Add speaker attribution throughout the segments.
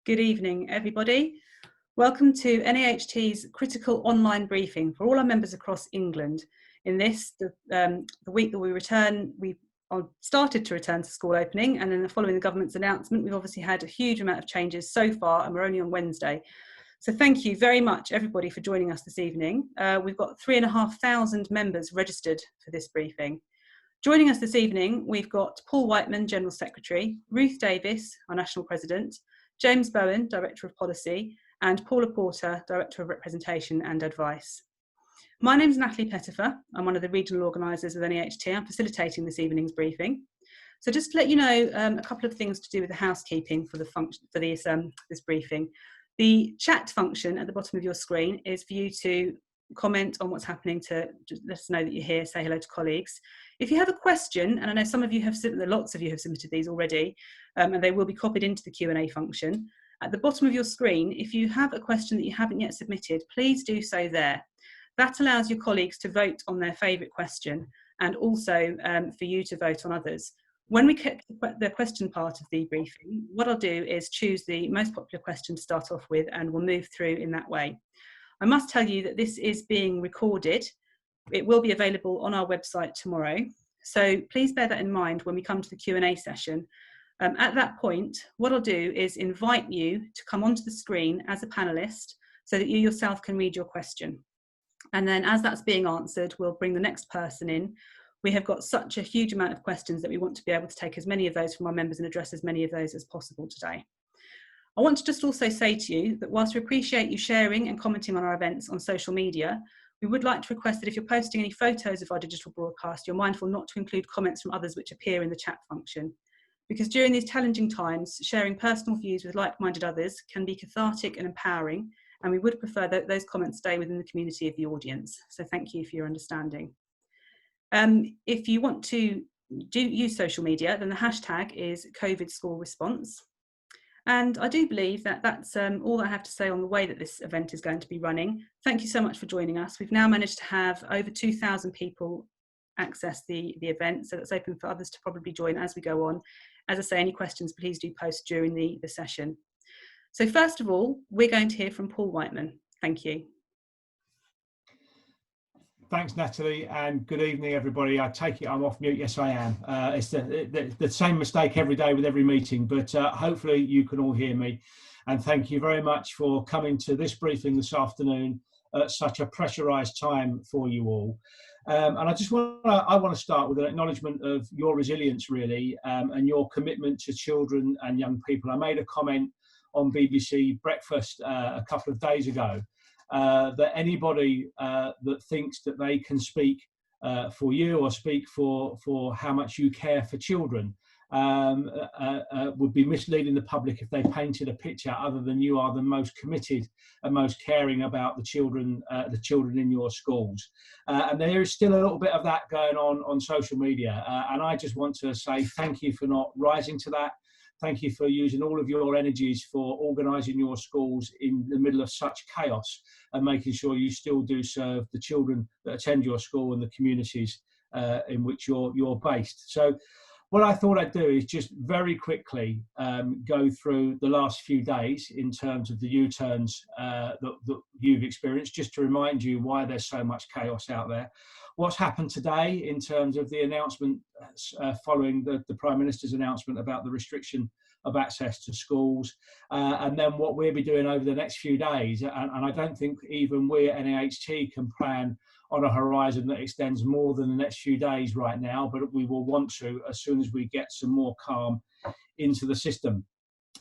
Speaker 1: Good evening, everybody. Welcome to NAHT's critical online briefing for all our members across England. In this, the week that we started to return to school opening, and then following the government's announcement, we've obviously had a huge amount of changes so far, and we're only on Wednesday. So thank you very much, everybody, for joining us this evening. We've got 3,500 members registered for this briefing. Joining us this evening, we've got Paul Whiteman, General Secretary, Ruth Davis, our National President, James Bowen, Director of Policy, and Paula Porter, Director of Representation and Advice. My name's Natalie Pettifer. I'm one of the regional organisers of NAHT. I'm facilitating this evening's briefing. So just to let you know a couple of things to do with the housekeeping for this briefing. The chat function at the bottom of your screen is for you to comment on what's happening, to just let us know that you're here, say hello to colleagues. If you have a question, and I know some of you have lots of you have submitted these already, and they will be copied into the Q&A function. At the bottom of your screen, if you have a question that you haven't yet submitted, please do so there. That allows your colleagues to vote on their favourite question, and also for you to vote on others. When we get the question part of the briefing, what I'll do is choose the most popular question to start off with, and we'll move through in that way. I must tell you that this is being recorded. It will be available on our website tomorrow. So please bear that in mind when we come to the Q&A session. At that point, what I'll do is invite you to come onto the screen as a panellist so that you yourself can read your question. And then as that's being answered, we'll bring the next person in. We have got such a huge amount of questions that we want to be able to take as many of those from our members and address as many of those as possible today. I want to just also say to you that whilst we appreciate you sharing and commenting on our events on social media, we would like to request that if you're posting any photos of our digital broadcast, you're mindful not to include comments from others which appear in the chat function. Because during these challenging times, sharing personal views with like-minded others can be cathartic and empowering, and we would prefer that those comments stay within the community of the audience. So thank you for your understanding. If you want to use social media, then the hashtag is COVID School Response. And I do believe that that's all I have to say on the way that this event is going to be running. Thank you so much for joining us. We've now managed to have over 2,000 people access the event, so that's open for others to probably join as we go on. As I say, any questions, please do post during the session. So first of all, we're going to hear from Paul Whiteman. Thank you.
Speaker 2: Thanks, Natalie, and good evening, everybody. I take it I'm off mute. Yes, I am. It's the same mistake every day with every meeting, but hopefully you can all hear me. And thank you very much for coming to this briefing this afternoon at such a pressurised time for you all. And I want to start with an acknowledgement of your resilience, really, and your commitment to children and young people. I made a comment on BBC Breakfast a couple of days ago. That anybody that thinks that they can speak for you or speak for how much you care for children would be misleading the public if they painted a picture other than you are the most committed and most caring about the children in your schools. And there is still a little bit of that going on social media. And I just want to say thank you for not rising to that. Thank you for using all of your energies for organising your schools in the middle of such chaos and making sure you still do serve the children that attend your school and the communities in which you're based. So what I thought I'd do is just very quickly go through the last few days in terms of the U-turns that you've experienced, just to remind you why there's so much chaos out there. What's happened today in terms of the announcement following the Prime Minister's announcement about the restriction of access to schools, and then what we'll be doing over the next few days. And I don't think even we at NAHT can plan on a horizon that extends more than the next few days right now, but we will want to as soon as we get some more calm into the system.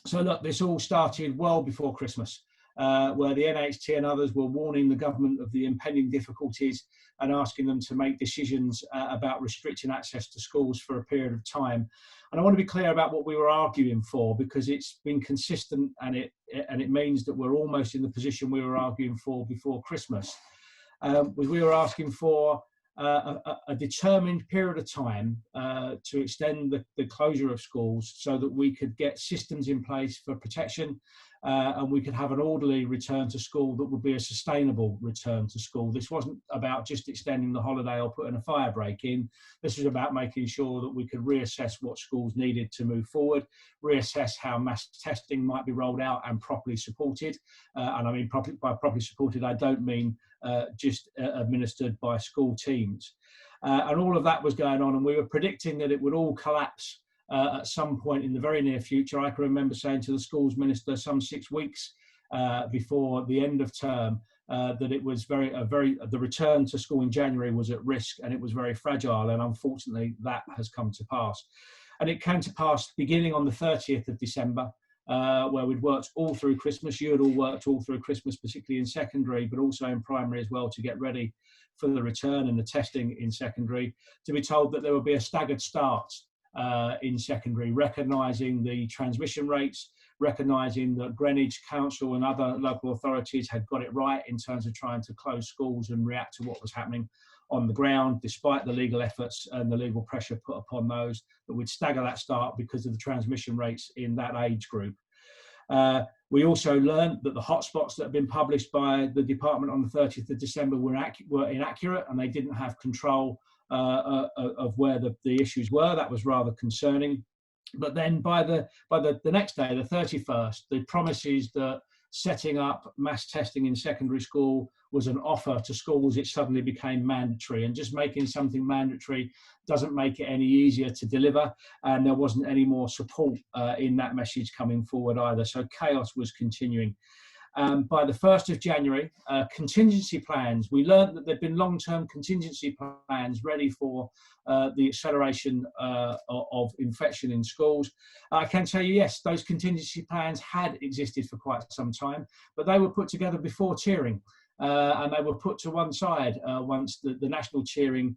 Speaker 2: So look, this all started well before Christmas, where the NHT and others were warning the government of the impending difficulties and asking them to make decisions about restricting access to schools for a period of time. And I want to be clear about what we were arguing for, because it's been consistent, and it means that we're almost in the position we were arguing for before Christmas. We were asking for a determined period of time to extend the closure of schools so that we could get systems in place for protection and we could have an orderly return to school that would be a sustainable return to school. This wasn't about just extending the holiday or putting a fire break in. This was about making sure that we could reassess what schools needed to move forward, reassess how mass testing might be rolled out and properly supported. And I mean, by properly supported, I don't mean just administered by school teams. And all of that was going on, and we were predicting that it would all collapse at some point in the very near future. I can remember saying to the schools minister some 6 weeks before the end of term that it was the return to school in January was at risk and it was very fragile, and unfortunately that has come to pass. And it came to pass beginning on the 30th of December, where we'd worked all through Christmas. You had all worked all through Christmas, particularly in secondary, but also in primary as well, to get ready for the return and the testing in secondary, to be told that there would be a staggered start in secondary, recognising the transmission rates, recognising that Greenwich Council and other local authorities had got it right in terms of trying to close schools and react to what was happening on the ground, despite the legal efforts and the legal pressure put upon those, that we'd stagger that start because of the transmission rates in that age group. We also learned that the hotspots that had been published by the department on the 30th of December were inaccurate, and they didn't have control of where the issues were. That was rather concerning. But then by the next day, the 31st, the promises that setting up mass testing in secondary school was an offer to schools, it suddenly became mandatory. And just making something mandatory doesn't make it any easier to deliver. And there wasn't any more support in that message coming forward either. So chaos was continuing. By the 1st of January, contingency plans, we learned that there'd been long-term contingency plans ready for the acceleration of infection in schools. I can tell you, yes, those contingency plans had existed for quite some time, but they were put together before tiering, and they were put to one side once the national tiering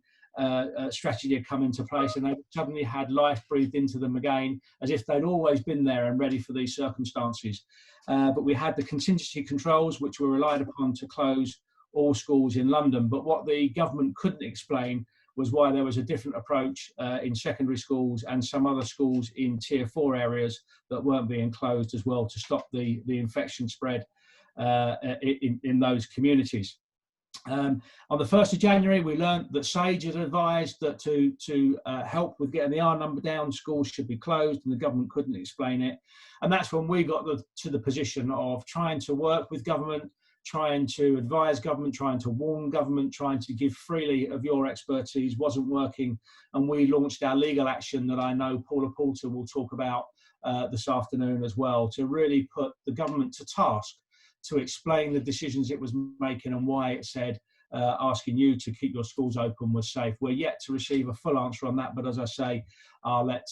Speaker 2: strategy had come into place, and they suddenly had life breathed into them again, as if they'd always been there and ready for these circumstances. But we had the contingency controls, which were relied upon to close all schools in London. But what the government couldn't explain was why there was a different approach in secondary schools and some other schools in tier 4 areas that weren't being closed as well, to stop the infection spread in those communities. On the 1st of January, we learned that SAGE had advised that to help with getting the R number down, schools should be closed, and the government couldn't explain it. And that's when we got to the position of trying to work with government, trying to advise government, trying to warn government, trying to give freely of your expertise wasn't working. And we launched our legal action that I know Paula Porter will talk about this afternoon as well, to really put the government to task to explain the decisions it was making and why it said asking you to keep your schools open was safe. We're yet to receive a full answer on that, but as I say, I'll let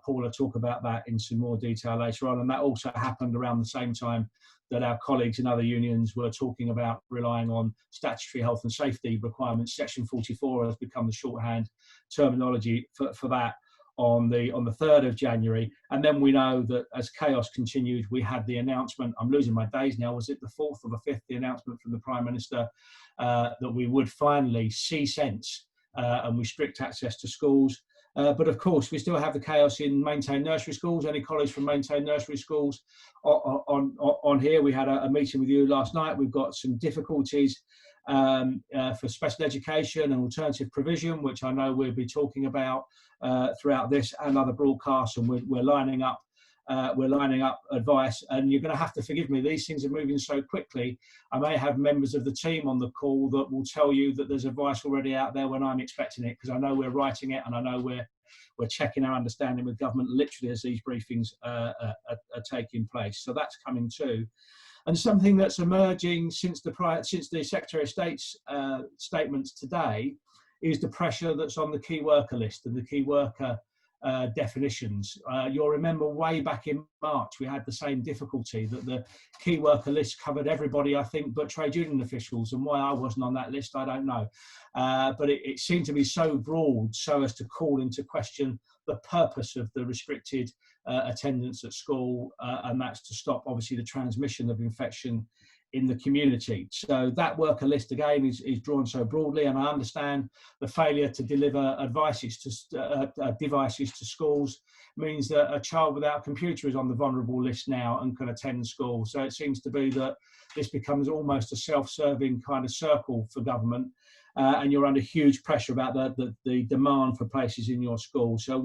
Speaker 2: Paula talk about that in some more detail later on. And that also happened around the same time that our colleagues in other unions were talking about relying on statutory health and safety requirements. Section 44 has become the shorthand terminology for that on the 3rd of January. And then we know that as chaos continued, we had the announcement, I'm losing my days now, was it the 4th or the 5th, the announcement from the Prime Minister that we would finally see sense and restrict access to schools. But of course, we still have the chaos in maintained nursery schools. Any colleagues from maintained nursery schools on here? We had a meeting with you last night. We've got some difficulties for special education and alternative provision, which I know we'll be talking about throughout this and other broadcasts, and we're lining up advice. And you're going to have to forgive me, these things are moving so quickly. I may have members of the team on the call that will tell you that there's advice already out there when I'm expecting it, because I know we're writing it and I know we're checking our understanding with government literally as these briefings are taking place. So that's coming too. And something that's emerging since the Secretary of State's statements today is the pressure that's on the key worker list and the key worker definitions. You'll remember way back in March, we had the same difficulty, that the key worker list covered everybody, I think, but trade union officials. And why I wasn't on that list, I don't know. But it seemed to be so broad so as to call into question the purpose of the restricted attendance at school, and that's to stop, obviously, the transmission of infection in the community. So that worker list again is drawn so broadly, and I understand the failure to deliver devices to schools means that a child without a computer is on the vulnerable list now and can attend school. So it seems to be that this becomes almost a self-serving kind of circle for government, and you're under huge pressure about the demand for places in your school. So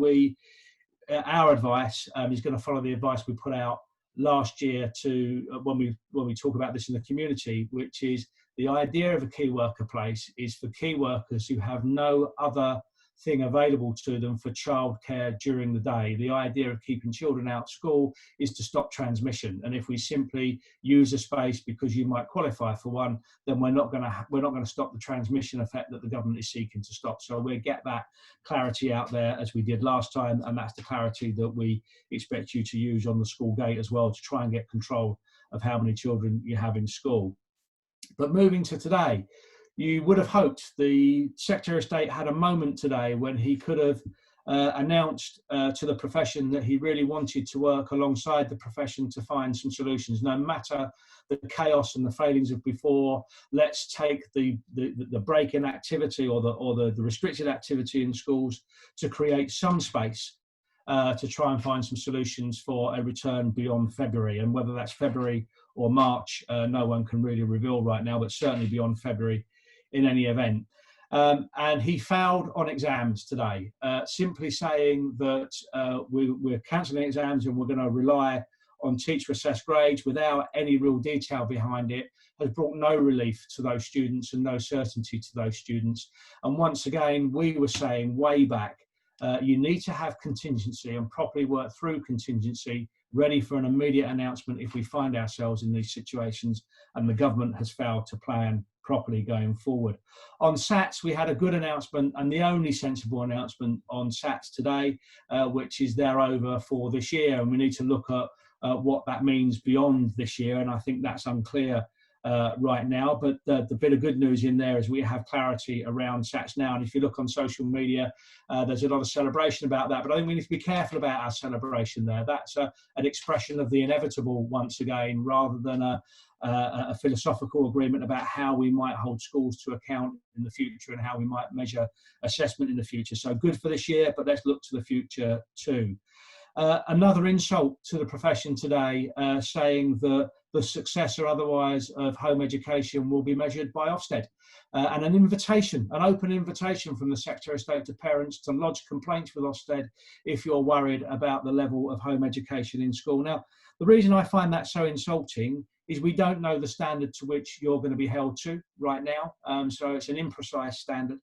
Speaker 2: our advice is going to follow the advice we put out last year to when we talk about this in the community, which is the idea of a key worker place is for key workers who have no other thing available to them for childcare during the day. The idea of keeping children out of school is to stop transmission, and if we simply use a space because you might qualify for one, then we're not going to stop the transmission effect that the government is seeking to stop. So we'll get that clarity out there as we did last time, and that's the clarity that we expect you to use on the school gate as well, to try and get control of how many children you have in school. But moving to today, you would have hoped the Secretary of State had a moment today when he could have announced to the profession that he really wanted to work alongside the profession to find some solutions. No matter the chaos and the failings of before, let's take the break in activity or the restricted activity in schools to create some space to try and find some solutions for a return beyond February. And whether that's February or March, no one can really reveal right now, but certainly beyond February in any event. And he fouled on exams today, simply saying that we're cancelling exams and we're going to rely on teacher assessed grades without any real detail behind it, has brought no relief to those students and no certainty to those students. And once again, we were saying way back, you need to have contingency and properly work through contingency, ready for an immediate announcement if we find ourselves in these situations, and the government has failed to plan properly going forward. On SATs, we had a good announcement, and the only sensible announcement on SATs today, which is they're over for this year, and we need to look at what that means beyond this year, and I think that's unclear right now. But the bit of good news in there is we have clarity around SATs now, and if you look on social media, there's a lot of celebration about that, but I think we need to be careful about our celebration there. That's an expression of the inevitable once again, rather than a philosophical agreement about how we might hold schools to account in the future and how we might measure assessment in the future. So good for this year, but let's look to the future too. Another insult to the profession today, saying that the success or otherwise of home education will be measured by Ofsted, and an open invitation from the Secretary of State to parents to lodge complaints with Ofsted if you're worried about the level of home education in school. Now, the reason I find that so insulting is we don't know the standard to which you're going to be held to right now, so it's an imprecise standard.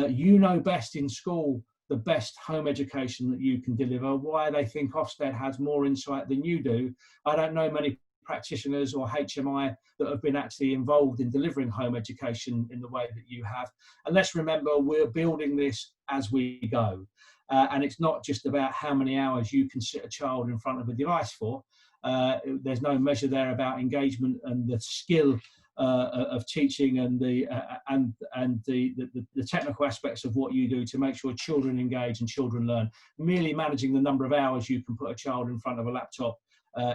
Speaker 2: You know best in school the best home education that you can deliver. Why they think Ofsted has more insight than you do, I don't know many practitioners or HMI that have been actually involved in delivering home education in the way that you have. And let's remember, we're building this as we go. And it's not just about how many hours you can sit a child in front of a device for. There's no measure there about engagement and the skill of teaching and the technical aspects of what you do to make sure children engage and children learn. Merely managing the number of hours you can put a child in front of a laptop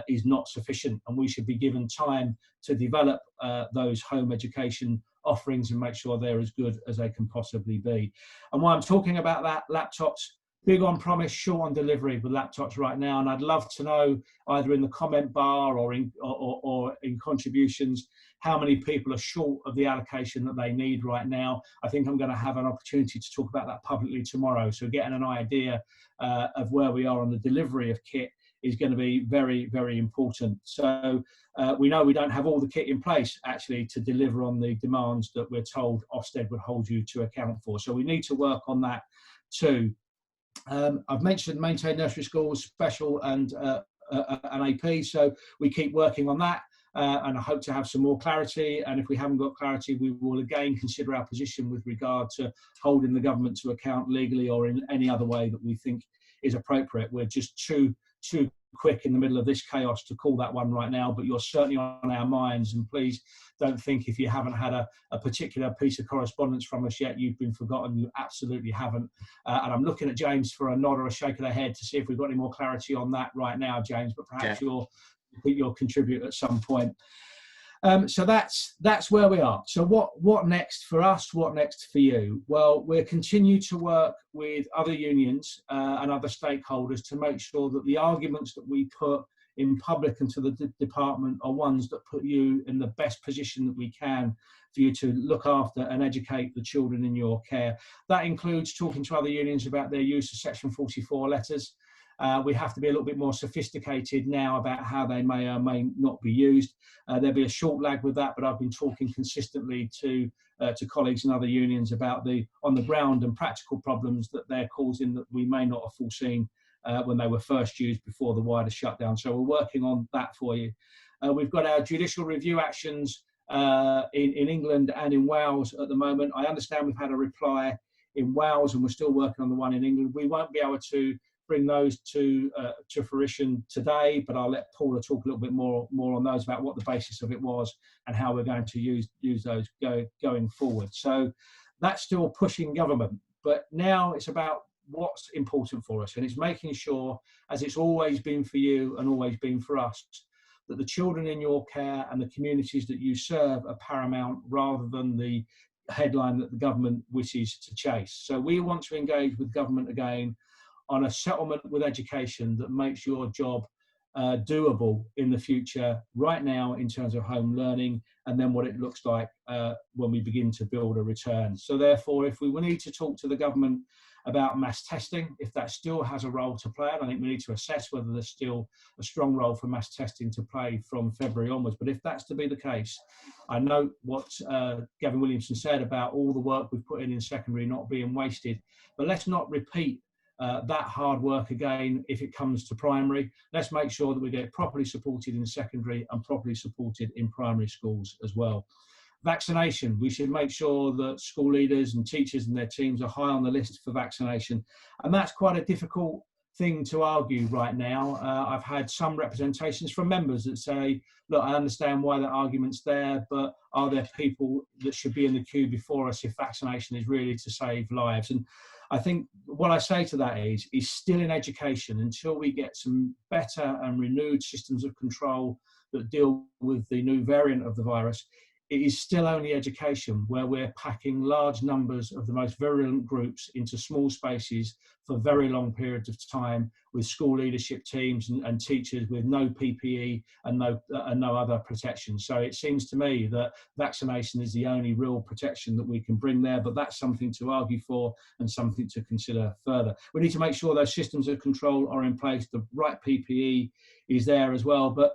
Speaker 2: is not sufficient, and we should be given time to develop those home education offerings and make sure they're as good as they can possibly be. And while I'm talking about that, laptops, big on promise, short on delivery with laptops right now, and I'd love to know either in the comment bar or in contributions how many people are short of the allocation that they need right now. I think I'm going to have an opportunity to talk about that publicly tomorrow, so getting an idea of where we are on the delivery of kit is going to be very, very important. So we know we don't have all the kit in place actually to deliver on the demands that we're told Ofsted would hold you to account for, so we need to work on that too. I've mentioned maintained nursery schools, special and an AP, so we keep working on that, and I hope to have some more clarity, and if we haven't got clarity, we will again consider our position with regard to holding the government to account legally or in any other way that we think is appropriate. We're just too quick in the middle of this chaos to call that one right now, but you're certainly on our minds, and please don't think if you haven't had a particular piece of correspondence from us yet you've been forgotten. You absolutely haven't, and I'm looking at James for a nod or a shake of the head to see if we've got any more clarity on that right now, James, but perhaps you'll contribute at some point. So that's where we are. So what next for us? What next for you? Well, we'll continue to work with other unions and other stakeholders to make sure that the arguments that we put in public and to the department are ones that put you in the best position that we can for you to look after and educate the children in your care. That includes talking to other unions about their use of Section 44 letters. We have to be a little bit more sophisticated now about how they may or may not be used. There'll be a short lag with that, but I've been talking consistently to colleagues in other unions about the on the ground and practical problems that they're causing that we may not have foreseen when they were first used before the wider shutdown. So we're working on that for you. We've got our judicial review actions in England and in Wales at the moment. I understand we've had a reply in Wales and we're still working on the one in England. We won't be able to bring those to fruition today, but I'll let Paula talk a little bit more on those, about what the basis of it was and how we're going to use those going forward. So that's still pushing government, but now it's about what's important for us, and it's making sure, as it's always been for you and always been for us, that the children in your care and the communities that you serve are paramount rather than the headline that the government wishes to chase. So we want to engage with government again on a settlement with education that makes your job doable in the future, right now in terms of home learning, and then what it looks like when we begin to build a return. So therefore, if we need to talk to the government about mass testing, if that still has a role to play, I think we need to assess whether there's still a strong role for mass testing to play from February onwards. But if that's to be the case, I note what Gavin Williamson said about all the work we've put in secondary not being wasted, but let's not repeat that hard work again if it comes to primary. Let's make sure that we get properly supported in secondary and properly supported in primary schools as well. Vaccination, we should make sure that school leaders and teachers and their teams are high on the list for vaccination. And that's quite a difficult thing to argue right now. I've had some representations from members that say, look, I understand why that argument's there, but are there people that should be in the queue before us if vaccination is really to save lives? And I think what I say to that is still in education, until we get some better and renewed systems of control that deal with the new variant of the virus, it is still only education where we're packing large numbers of the most virulent groups into small spaces for very long periods of time, with school leadership teams and teachers with no PPE and no other protection. So it seems to me that vaccination is the only real protection that we can bring there, but that's something to argue for and something to consider further. We need to make sure those systems of control are in place, the right PPE is there as well. But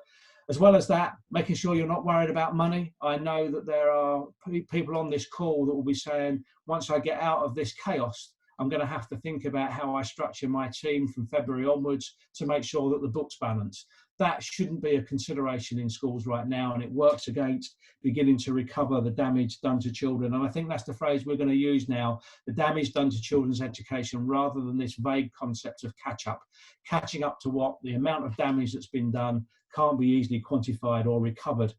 Speaker 2: as well as that, making sure you're not worried about money. I know that there are people on this call that will be saying, once I get out of this chaos, I'm going to have to think about how I structure my team from February onwards to make sure that the books balance. That shouldn't be a consideration in schools right now, and it works against beginning to recover the damage done to children. And I think that's the phrase we're going to use now, the damage done to children's education, rather than this vague concept of catching up to what the amount of damage that's been done can't be easily quantified or recovered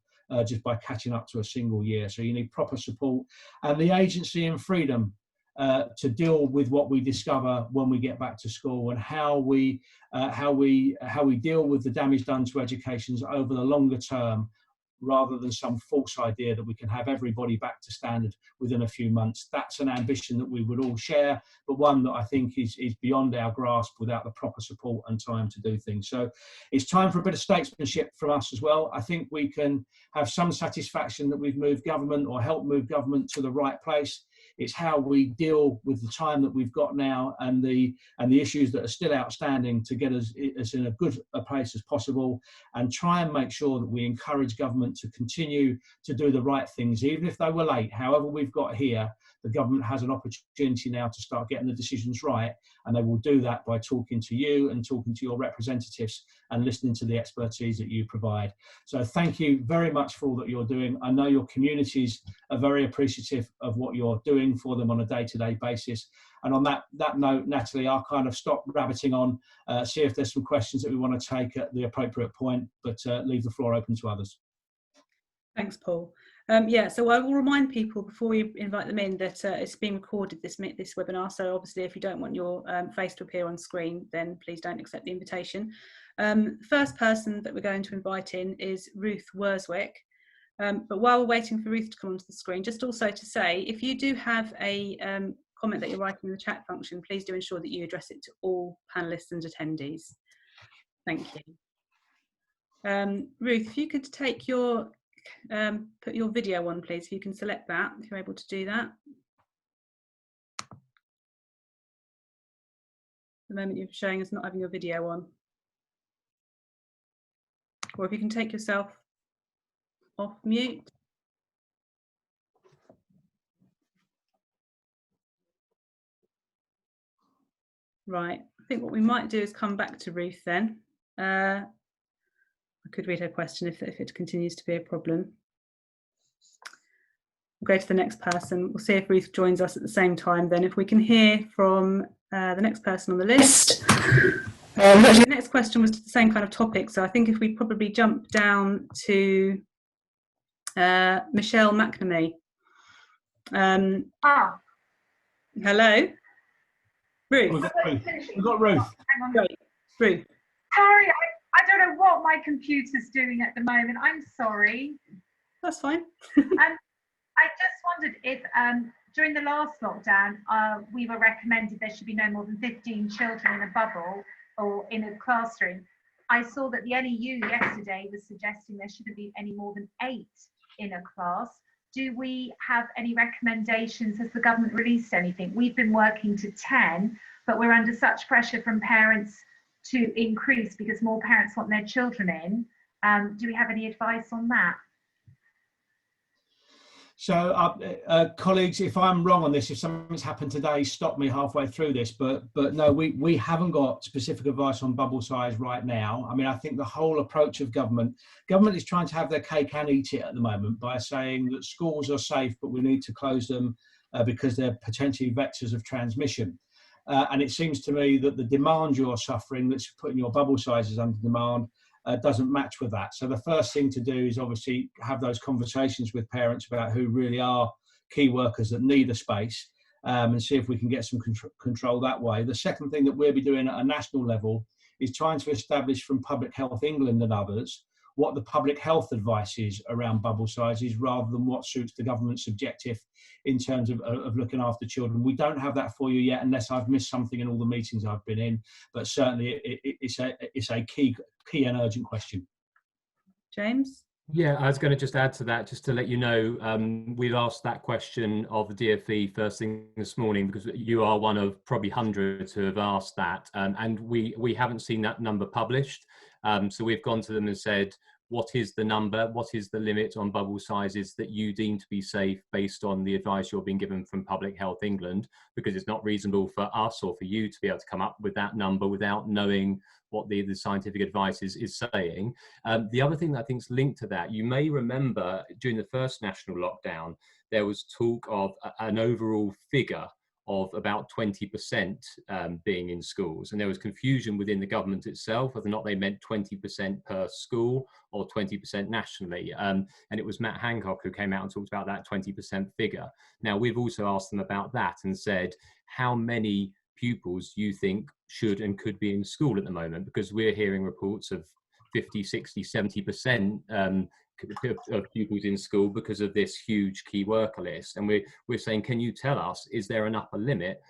Speaker 2: just by catching up to a single year. So you need proper support and the agency and freedom to deal with what we discover when we get back to school, and how we deal with the damage done to educations over the longer term, rather than some false idea that we can have everybody back to standard within a few months. That's an ambition that we would all share, but one that I think is beyond our grasp without the proper support and time to do things. So it's time for a bit of statesmanship from us as well. I think we can have some satisfaction that we've moved government or helped move government to the right place. It's how we deal with the time that we've got now and the issues that are still outstanding to get us in a good a place as possible, and try and make sure that we encourage government to continue to do the right things, even if they were late. However we've got here, the government has an opportunity now to start getting the decisions right, and they will do that by talking to you and talking to your representatives and listening to the expertise that you provide. So thank you very much for all that you're doing. I know your communities are very appreciative of what you're doing for them on a day-to-day basis. And on that note, Natalie, I'll kind of stop rabbiting on, see if there's some questions that we want to take at the appropriate point, but leave the floor open to others.
Speaker 1: Thanks, Paul. Yeah, so I will remind people before we invite them in that it's being recorded, this webinar. So obviously, if you don't want your face to appear on screen, then please don't accept the invitation. The first person that we're going to invite in is Ruth Worswick. But while we're waiting for Ruth to come onto the screen, just also to say, if you do have a comment that you're writing in the chat function, please do ensure that you address it to all panellists and attendees. Thank you. Ruth, if you could take your, put your video on, please, if you can select that, if you're able to do that. The moment you're showing us not having your video on. Or if you can take yourself off mute. Right, I think what we might do is come back to Ruth then. I could read her question if it continues to be a problem. We'll go to the next person. We'll see if Ruth joins us at the same time. Then if we can hear from the next person on the list. Actually, the next question was the same kind of topic. So I think if we probably jump down to Michelle McNamee. Hello. Ruth.
Speaker 2: We've got Ruth.
Speaker 1: Great. Ruth.
Speaker 3: Sorry, I don't know what my computer's doing at the moment. I'm sorry.
Speaker 1: That's fine.
Speaker 3: I just wondered if during the last lockdown, we were recommended there should be no more than 15 children in a bubble or in a classroom. I saw that the NEU yesterday was suggesting there shouldn't be any more than 8 in a class. Do we have any recommendations? Has the government released anything? We've been working to 10, but we're under such pressure from parents to increase because more parents want their children in. Do we have any advice on that?
Speaker 2: So, colleagues, if I'm wrong on this, if something's happened today, stop me halfway through this. But no, we haven't got specific advice on bubble size right now. I mean, I think the whole approach of government is trying to have their cake and eat it at the moment by saying that schools are safe, but we need to close them because they're potentially vectors of transmission. And it seems to me that the demand you're suffering, that's putting your bubble sizes under demand, doesn't match with that. So the first thing to do is obviously have those conversations with parents about who really are key workers that need a space, and see if we can get some control that way. The second thing that we'll be doing at a national level is trying to establish from Public Health England and others what the public health advice is around bubble sizes rather than what suits the government's objective in terms of looking after children. We don't have that for you yet, unless I've missed something in all the meetings I've been in, but certainly it's a key and urgent question.
Speaker 1: James?
Speaker 4: Yeah, I was going to just add to that, just to let you know, we've asked that question of the DfE first thing this morning, because you are one of probably hundreds who have asked that, and we haven't seen that number published. So we've gone to them and said, what is the number? What is the limit on bubble sizes that you deem to be safe based on the advice you're being given from Public Health England? Because it's not reasonable for us or for you to be able to come up with that number without knowing what the scientific advice is saying. The other thing that I think is linked to that, you may remember during the first national lockdown, there was talk of an overall figure of about 20% being in schools. And there was confusion within the government itself, whether or not they meant 20% per school or 20% nationally. And it was Matt Hancock who came out and talked about that 20% figure. Now, we've also asked them about that and said, how many pupils you think should and could be in school at the moment? Because we're hearing reports of 50, 60, 70% of pupils in school because of this huge key worker list. And we're saying, can you tell us, is there an upper limit?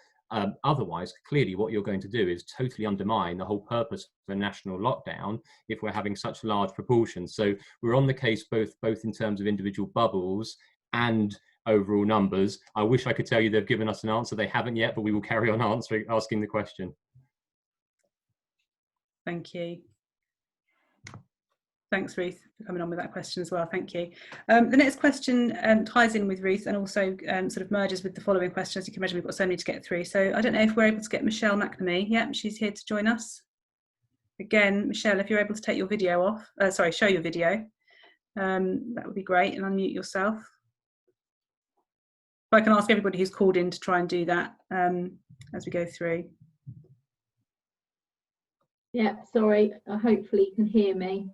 Speaker 4: Otherwise, clearly what you're going to do is totally undermine the whole purpose of a national lockdown if we're having such large proportions. So we're on the case both in terms of individual bubbles and overall numbers. I wish I could tell you they've given us an answer. They haven't yet, but we will carry on asking the question.
Speaker 1: Thank you. Thanks, Ruth, for coming on with that question as well. Thank you. The next question ties in with Ruth and also sort of merges with the following question. As you can imagine, we've got so many to get through. So I don't know if we're able to get Michelle McNamee. Yeah, she's here to join us. Again, Michelle, if you're able to take your video off, show your video, that would be great, and unmute yourself. If I can ask everybody who's called in to try and do that as we go through.
Speaker 5: Yeah, sorry, hopefully you can hear me.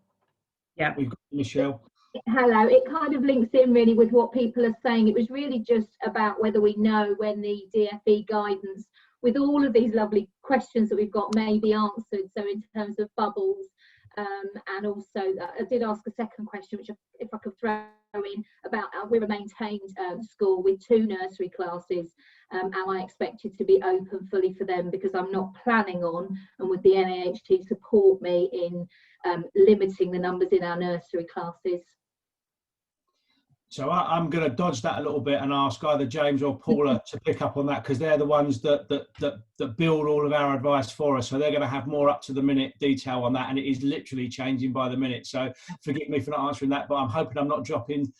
Speaker 1: Yeah,
Speaker 2: we've got Michelle.
Speaker 5: Hello, it kind of links in really with what people are saying. It was really just about whether we know when the DfE guidance, with all of these lovely questions that we've got, may be answered. So in terms of bubbles, and also I did ask a second question, which if I could throw in, about we're a maintained school with 2 nursery classes. Am I expected to be open fully for them? Because I'm not planning on, and would the NAHT support me in limiting the numbers in our nursery classes?
Speaker 2: So I'm going to dodge that a little bit and ask either James or Paula to pick up on that, because they're the ones that build all of our advice for us. So they're going to have more up to the minute detail on that, and it is literally changing by the minute. So forgive me for not answering that, but I'm hoping I'm not dropping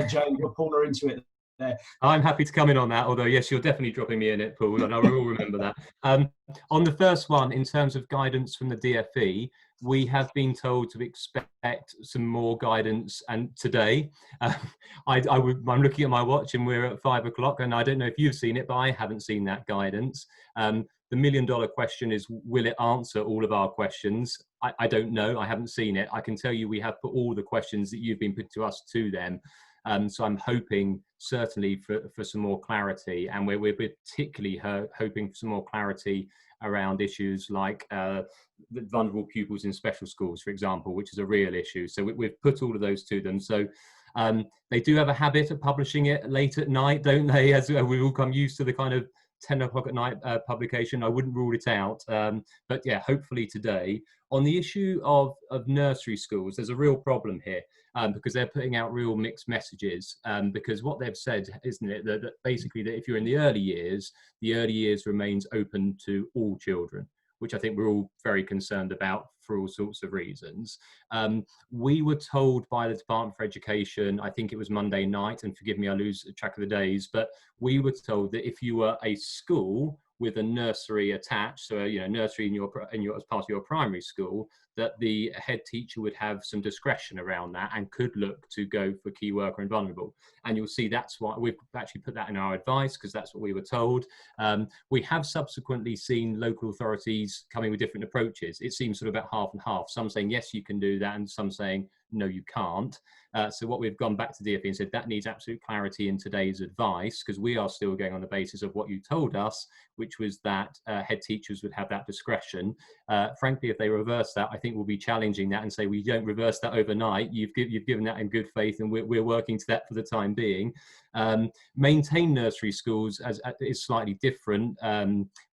Speaker 2: James or Paula into it there.
Speaker 4: I'm happy to come in on that, although yes, you're definitely dropping me in it, Paul, and I will remember that. On the first one, in terms of guidance from the DfE, we have been told to expect some more guidance, and today I'm looking at my watch and we're at 5 o'clock, and I don't know if you've seen it, but I haven't seen that guidance. The million-dollar question is, will it answer all of our questions? I don't know, I haven't seen it. I can tell you we have put all the questions that you've been put to us to them. So I'm hoping certainly for some more clarity, and we're particularly hoping for some more clarity around issues like the vulnerable pupils in special schools, for example, which is a real issue. So we've put all of those to them. So they do have a habit of publishing it late at night, don't they? As we've all come used to the kind of 10 o'clock at night publication. I wouldn't rule it out. But yeah, hopefully today. On the issue of nursery schools, there's a real problem here because they're putting out real mixed messages. Because what they've said, isn't it, that basically that if you're in the early years remains open to all children, which I think we're all very concerned about for all sorts of reasons. We were told by the Department for Education, I think it was Monday night, and forgive me, I lose track of the days, but we were told that if you were a school with a nursery attached, so nursery in your as part of your primary school, that the head teacher would have some discretion around that and could look to go for key worker and vulnerable. And you'll see that's why we've actually put that in our advice, because that's what we were told. We have subsequently seen local authorities coming with different approaches. It seems sort of about half and half. Some saying yes, you can do that, and some saying no, you can't. So what we've gone back to DfE and said that needs absolute clarity in today's advice, because we are still going on the basis of what you told us, which was that head teachers would have that discretion. Frankly, if they reverse that, I think we'll be challenging that and say we don't reverse that overnight. You've given that in good faith, and we're working to that for the time being. Maintain nursery schools is slightly different.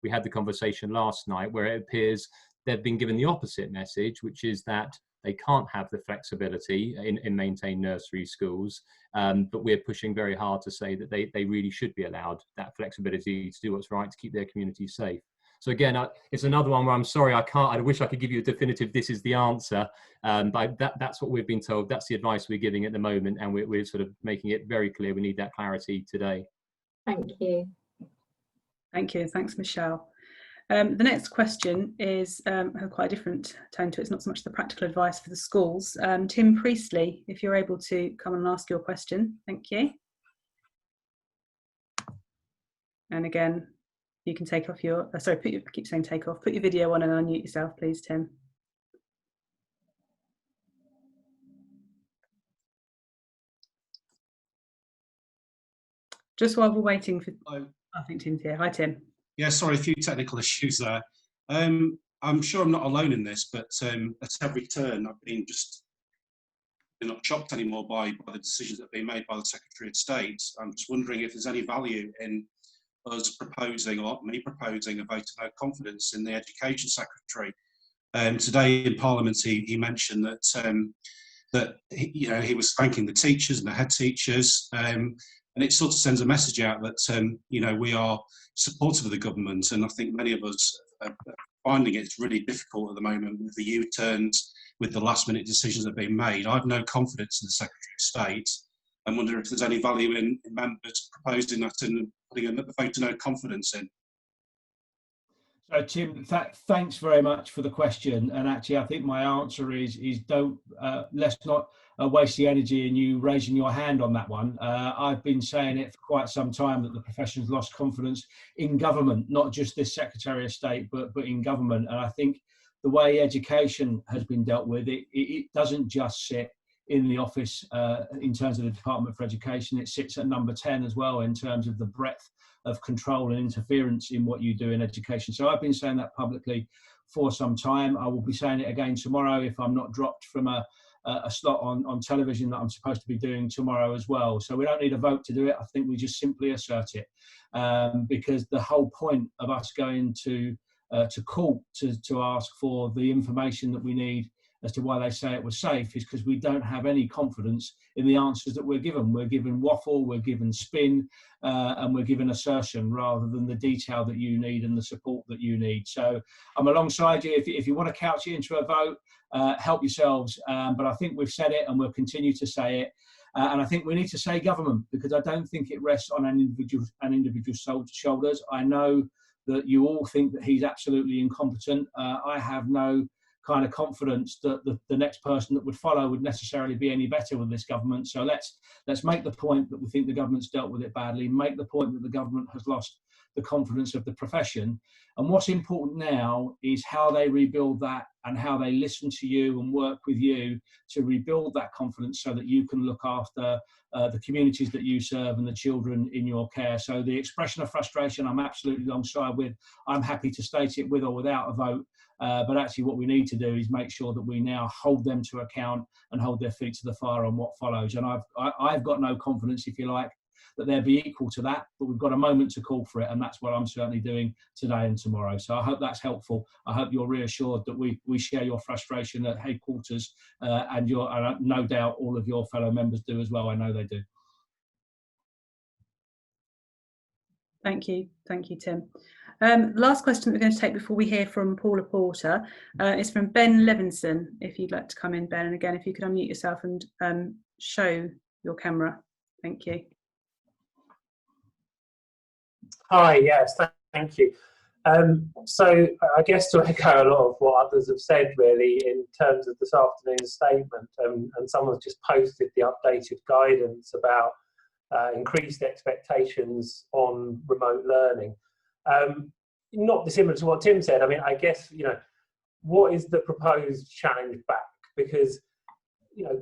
Speaker 4: We had the conversation last night where it appears they've been given the opposite message, which is that they can't have the flexibility in maintained nursery schools, but we're pushing very hard to say that they really should be allowed that flexibility to do what's right to keep their community safe. So again, it's another one where I'm sorry, I wish I could give you a definitive, this is the answer, but that's what we've been told. That's the advice we're giving at the moment, and we're sort of making it very clear we need that clarity today.
Speaker 5: Thank you.
Speaker 1: Thank you. Thanks, Michelle. The next question is quite a different tone to it. It's not so much the practical advice for the schools. Tim Priestley, if you're able to come and ask your question. Thank you. And again, you can take off your, keep saying take off. Put your video on and unmute yourself, please, Tim. Just while we're waiting for, I think Tim's here. Hi, Tim.
Speaker 6: Yeah, sorry, a few technical issues there. I'm sure I'm not alone in this, but at every turn I've been not shocked anymore by the decisions that have been made by the Secretary of State. I'm just wondering if there's any value in us proposing, or me proposing, a vote of no confidence in the Education Secretary. Today in Parliament he mentioned that he was thanking the teachers and the head teachers, and it sort of sends a message out that we are supportive of the government, and I think many of us are finding it's really difficult at the moment with the U-turns, with the last-minute decisions that are being made. I have no confidence in the Secretary of State. I wonder if there's any value in members proposing that and putting a vote of no confidence in.
Speaker 2: So Tim, thanks very much for the question. And actually, I think my answer is don't let's not waste the energy in you raising your hand on that one. I've been saying it for quite some time that the profession's lost confidence in government, not just this Secretary of State, but in government. And I think the way education has been dealt with, it doesn't just sit in the office in terms of the Department for Education. It sits at number 10 as well in terms of the breadth of control and interference in what you do in education. So I've been saying that publicly for some time. I will be saying it again tomorrow if I'm not dropped from a slot on television that I'm supposed to be doing tomorrow as well. So we don't need a vote to do it. I think we just simply assert it, because the whole point of us going to court to ask for the information that we need as to why they say it was safe is because we don't have any confidence in the answers that we're given. We're given waffle, we're given spin, and we're given assertion rather than the detail that you need and the support that you need. So I'm alongside you. If you want to couch it into a vote, help yourselves. But I think we've said it and we'll continue to say it. And I think we need to say government, because I don't think it rests on an individual shoulders. I know that you all think that he's absolutely incompetent. I have no kind of confidence that the next person that would follow would necessarily be any better with this government. So let's make the point that we think the government's dealt with it badly, make the point that the government has lost the confidence of the profession. And what's important now is how they rebuild that and how they listen to you and work with you to rebuild that confidence so that you can look after the communities that you serve and the children in your care. So the expression of frustration, I'm absolutely alongside with. I'm happy to state it with or without a vote. But actually what we need to do is make sure that we now hold them to account and hold their feet to the fire on what follows. And I've got no confidence, if you like, that they'll be equal to that, but we've got a moment to call for it, and that's what I'm certainly doing today and tomorrow. So I hope that's helpful. I hope you're reassured that we share your frustration at headquarters, and no doubt all of your fellow members do as well. I know they do.
Speaker 1: Thank you, Tim. The last question we're going to take before we hear from Paula Porter is from Ben Levinson. If you'd like to come in, Ben, and again, if you could unmute yourself and show your camera. Thank you.
Speaker 7: Hi, yes, thank you. So I guess to echo a lot of what others have said, really, in terms of this afternoon's statement, and someone's just posted the updated guidance about increased expectations on remote learning. Not dissimilar to what Tim said. I mean, I guess, what is the proposed challenge back? Because,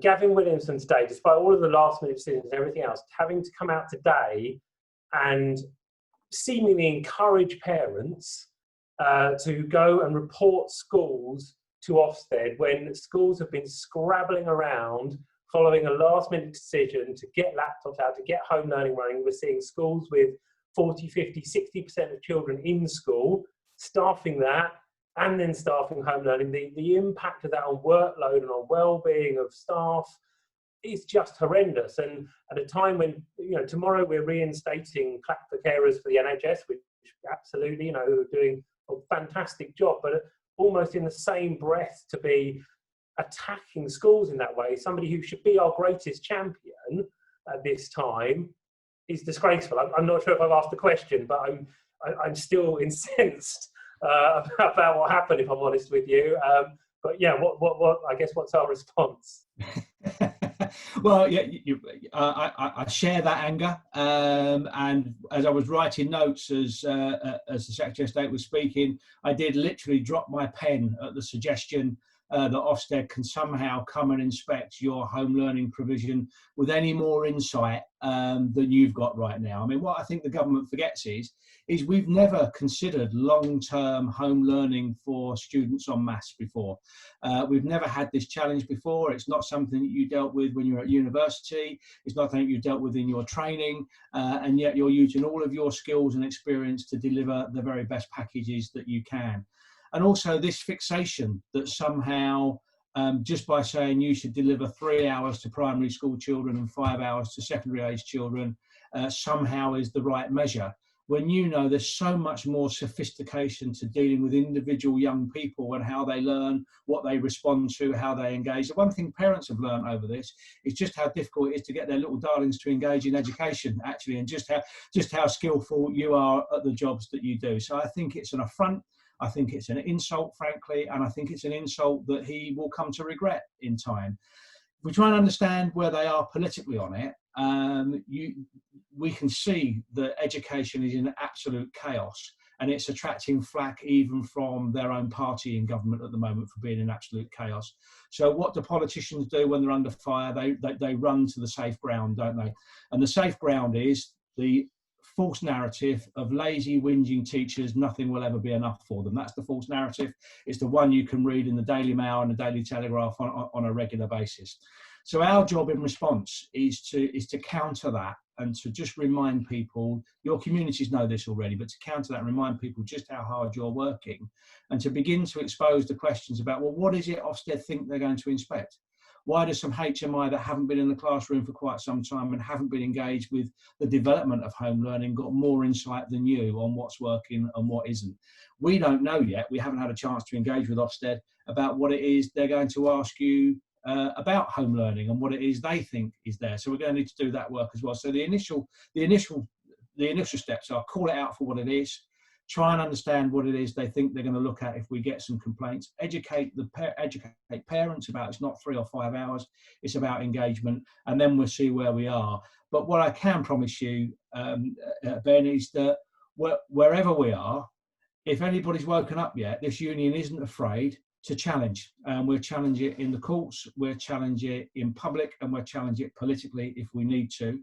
Speaker 7: Gavin Williamson today, despite all of the last minute decisions and everything else, having to come out today and seemingly encourage parents to go and report schools to Ofsted when schools have been scrabbling around following a last minute decision to get laptops out, to get home learning running. We're seeing schools with 40, 50, 60% of children in school, staffing that and then staffing home learning. The impact of that on workload and on well-being of staff is just horrendous. And at a time when, tomorrow we're reinstating clap for carers for the NHS, which absolutely, who are doing a fantastic job, but almost in the same breath to be attacking schools in that way, somebody who should be our greatest champion at this time, is disgraceful. I'm not sure if I've asked the question, but I'm still incensed about what happened, if I'm honest with you. But yeah, what I guess what's our response?
Speaker 2: Well, yeah, I share that anger, and as I was writing notes as the Secretary of State was speaking, I did literally drop my pen at the suggestion that Ofsted can somehow come and inspect your home learning provision with any more insight than you've got right now. I mean, what I think the government forgets is we've never considered long-term home learning for students en masse before. We've never had this challenge before. It's not something that you dealt with when you were at university. It's not something you dealt with in your training, and yet you're using all of your skills and experience to deliver the very best packages that you can. And also this fixation that somehow, just by saying you should deliver 3 hours to primary school children and 5 hours to secondary age children, somehow is the right measure. When there's so much more sophistication to dealing with individual young people and how they learn, what they respond to, how they engage. The one thing parents have learned over this is just how difficult it is to get their little darlings to engage in education, actually, and just how skillful you are at the jobs that you do. So I think it's an affront. I think it's an insult, frankly, and I think it's an insult that he will come to regret in time. If we try and understand where they are politically on it, we can see that education is in absolute chaos, and it's attracting flack even from their own party in government at the moment for being in absolute chaos. So what do politicians do when they're under fire? They run to the safe ground, don't they? And the safe ground is the false narrative of lazy, whinging teachers, nothing will ever be enough for them. That's the false narrative. It's the one you can read in the Daily Mail and the Daily Telegraph on a regular basis. So our job in response is to counter that and to just remind people, your communities know this already, but to counter that and remind people just how hard you're working, and to begin to expose the questions about, well, what is it Ofsted think they're going to inspect? Why do some HMI that haven't been in the classroom for quite some time and haven't been engaged with the development of home learning got more insight than you on what's working and what isn't? We don't know yet. We haven't had a chance to engage with Ofsted about what it is they're going to ask you about home learning and what it is they think is there. So we're going to need to do that work as well. So the initial steps are call it out for what it is, try and understand what it is they think they're going to look at if we get some complaints, educate parents about it's not 3 or 5 hours, it's about engagement, and then we'll see where we are. But what I can promise you, Ben, is that wherever we are, if anybody's woken up yet, this union isn't afraid to challenge. We'll challenge it in the courts, we'll challenge it in public, and we'll challenge it politically if we need to.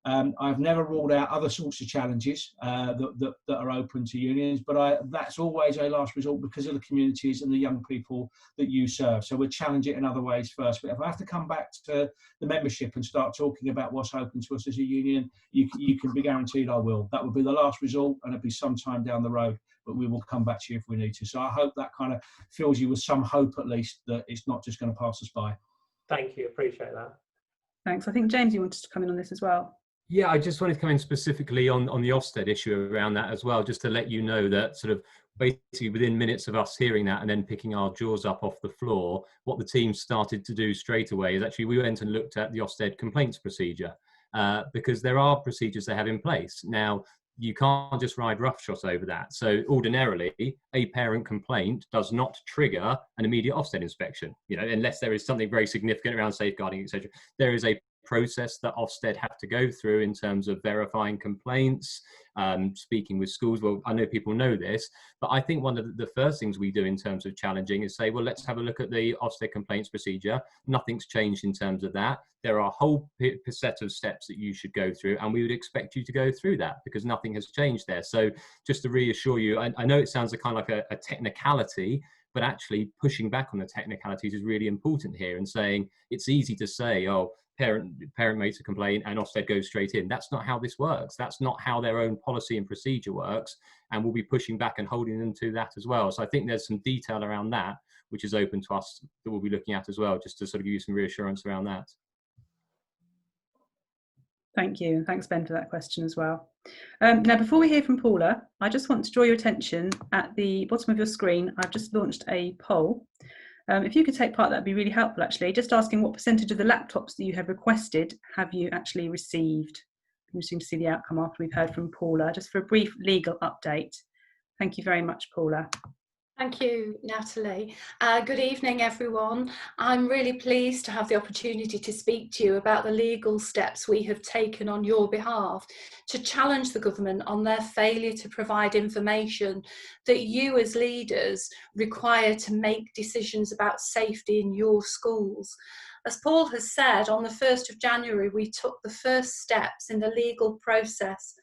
Speaker 2: I've never ruled out other sorts of challenges that are open to unions, but that's always a last resort because of the communities and the young people that you serve. So we'll challenge it in other ways first. But if I have to come back to the membership and start talking about what's open to us as a union, you can be guaranteed I will. That will be the last resort, and it'll be some time down the road, but we will come back to you if we need to. So I hope that kind of fills you with some hope, at least, that it's not just going to pass us by.
Speaker 7: Thank you, appreciate that.
Speaker 1: Thanks. I think, James, you wanted to come in on this as well.
Speaker 4: Yeah, I just wanted to come in specifically on the Ofsted issue around that as well, just to let you know that sort of basically within minutes of us hearing that and then picking our jaws up off the floor, what the team started to do straight away is actually we went and looked at the Ofsted complaints procedure because there are procedures they have in place. Now, you can't just ride roughshod over that. So ordinarily, a parent complaint does not trigger an immediate Ofsted inspection, unless there is something very significant around safeguarding, etc. There is a process that Ofsted have to go through in terms of verifying complaints, speaking with schools. Well, I know people know this, but I think one of the first things we do in terms of challenging is say, well, let's have a look at the Ofsted complaints procedure. Nothing's changed in terms of that. There are a whole set of steps that you should go through, and we would expect you to go through that because nothing has changed there. So just to reassure you, I know it sounds kind of like a technicality, but actually pushing back on the technicalities is really important here and saying it's easy to say, oh, parent makes a complaint and Ofsted goes straight in. That's not how this works. That's not how their own policy and procedure works, and we'll be pushing back and holding them to that as well. So I think there's some detail around that which is open to us that we'll be looking at as well, just to sort of give you some reassurance around that.
Speaker 1: Thank you. Thanks, Ben, for that question as well. Now, before we hear from Paula, I just want to draw your attention at the bottom of your screen. I've just launched a poll. If you could take part, that'd be really helpful, actually. Just asking what percentage of the laptops that you have requested have you actually received? Interesting to see the outcome after we've heard from Paula, just for a brief legal update. Thank you very much, Paula.
Speaker 8: Thank you, Natalie. Good evening, everyone. I'm really pleased to have the opportunity to speak to you about the legal steps we have taken on your behalf to challenge the government on their failure to provide information that you as leaders require to make decisions about safety in your schools. As Paul has said, on the 1st of January, we took the first steps in the legal process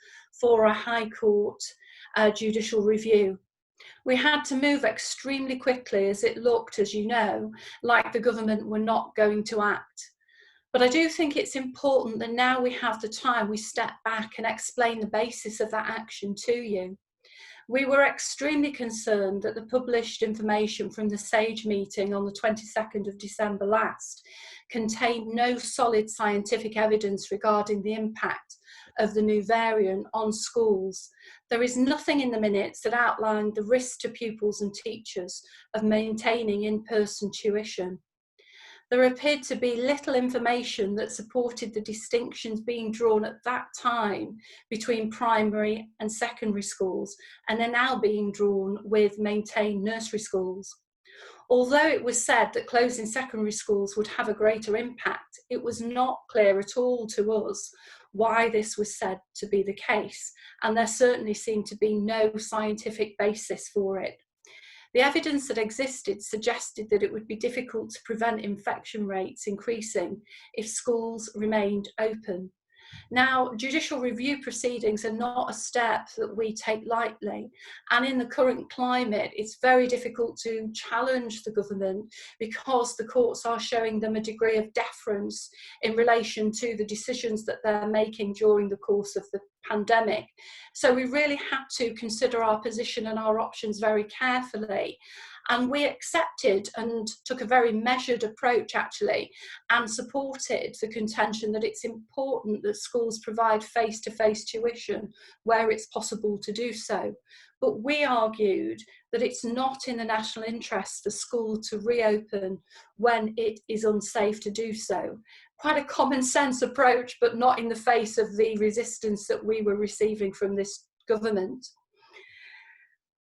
Speaker 8: for a High Court judicial review. We had to move extremely quickly as it looked, as you know, like the government were not going to act. But I do think it's important that now we have the time, we step back and explain the basis of that action to you. We were extremely concerned that the published information from the SAGE meeting on the 22nd of December last contained no solid scientific evidence regarding the impact of the new variant on schools. There is nothing in the minutes that outlined the risk to pupils and teachers of maintaining in-person tuition. There appeared to be little information that supported the distinctions being drawn at that time between primary and secondary schools, and are now being drawn with maintained nursery schools. Although it was said that closing secondary schools would have a greater impact, it was not clear at all to us why this was said to be the case, and there certainly seemed to be no scientific basis for it. The evidence that existed suggested that it would be difficult to prevent infection rates increasing if schools remained open. Now, judicial review proceedings are not a step that we take lightly, and in the current climate it's very difficult to challenge the government because the courts are showing them a degree of deference in relation to the decisions that they're making during the course of the pandemic. So we really had to consider our position and our options very carefully. And we accepted and took a very measured approach, actually, and supported the contention that it's important that schools provide face-to-face tuition where it's possible to do so. But we argued that it's not in the national interest for school to reopen when it is unsafe to do so. Quite a common sense approach, but not in the face of the resistance that we were receiving from this government.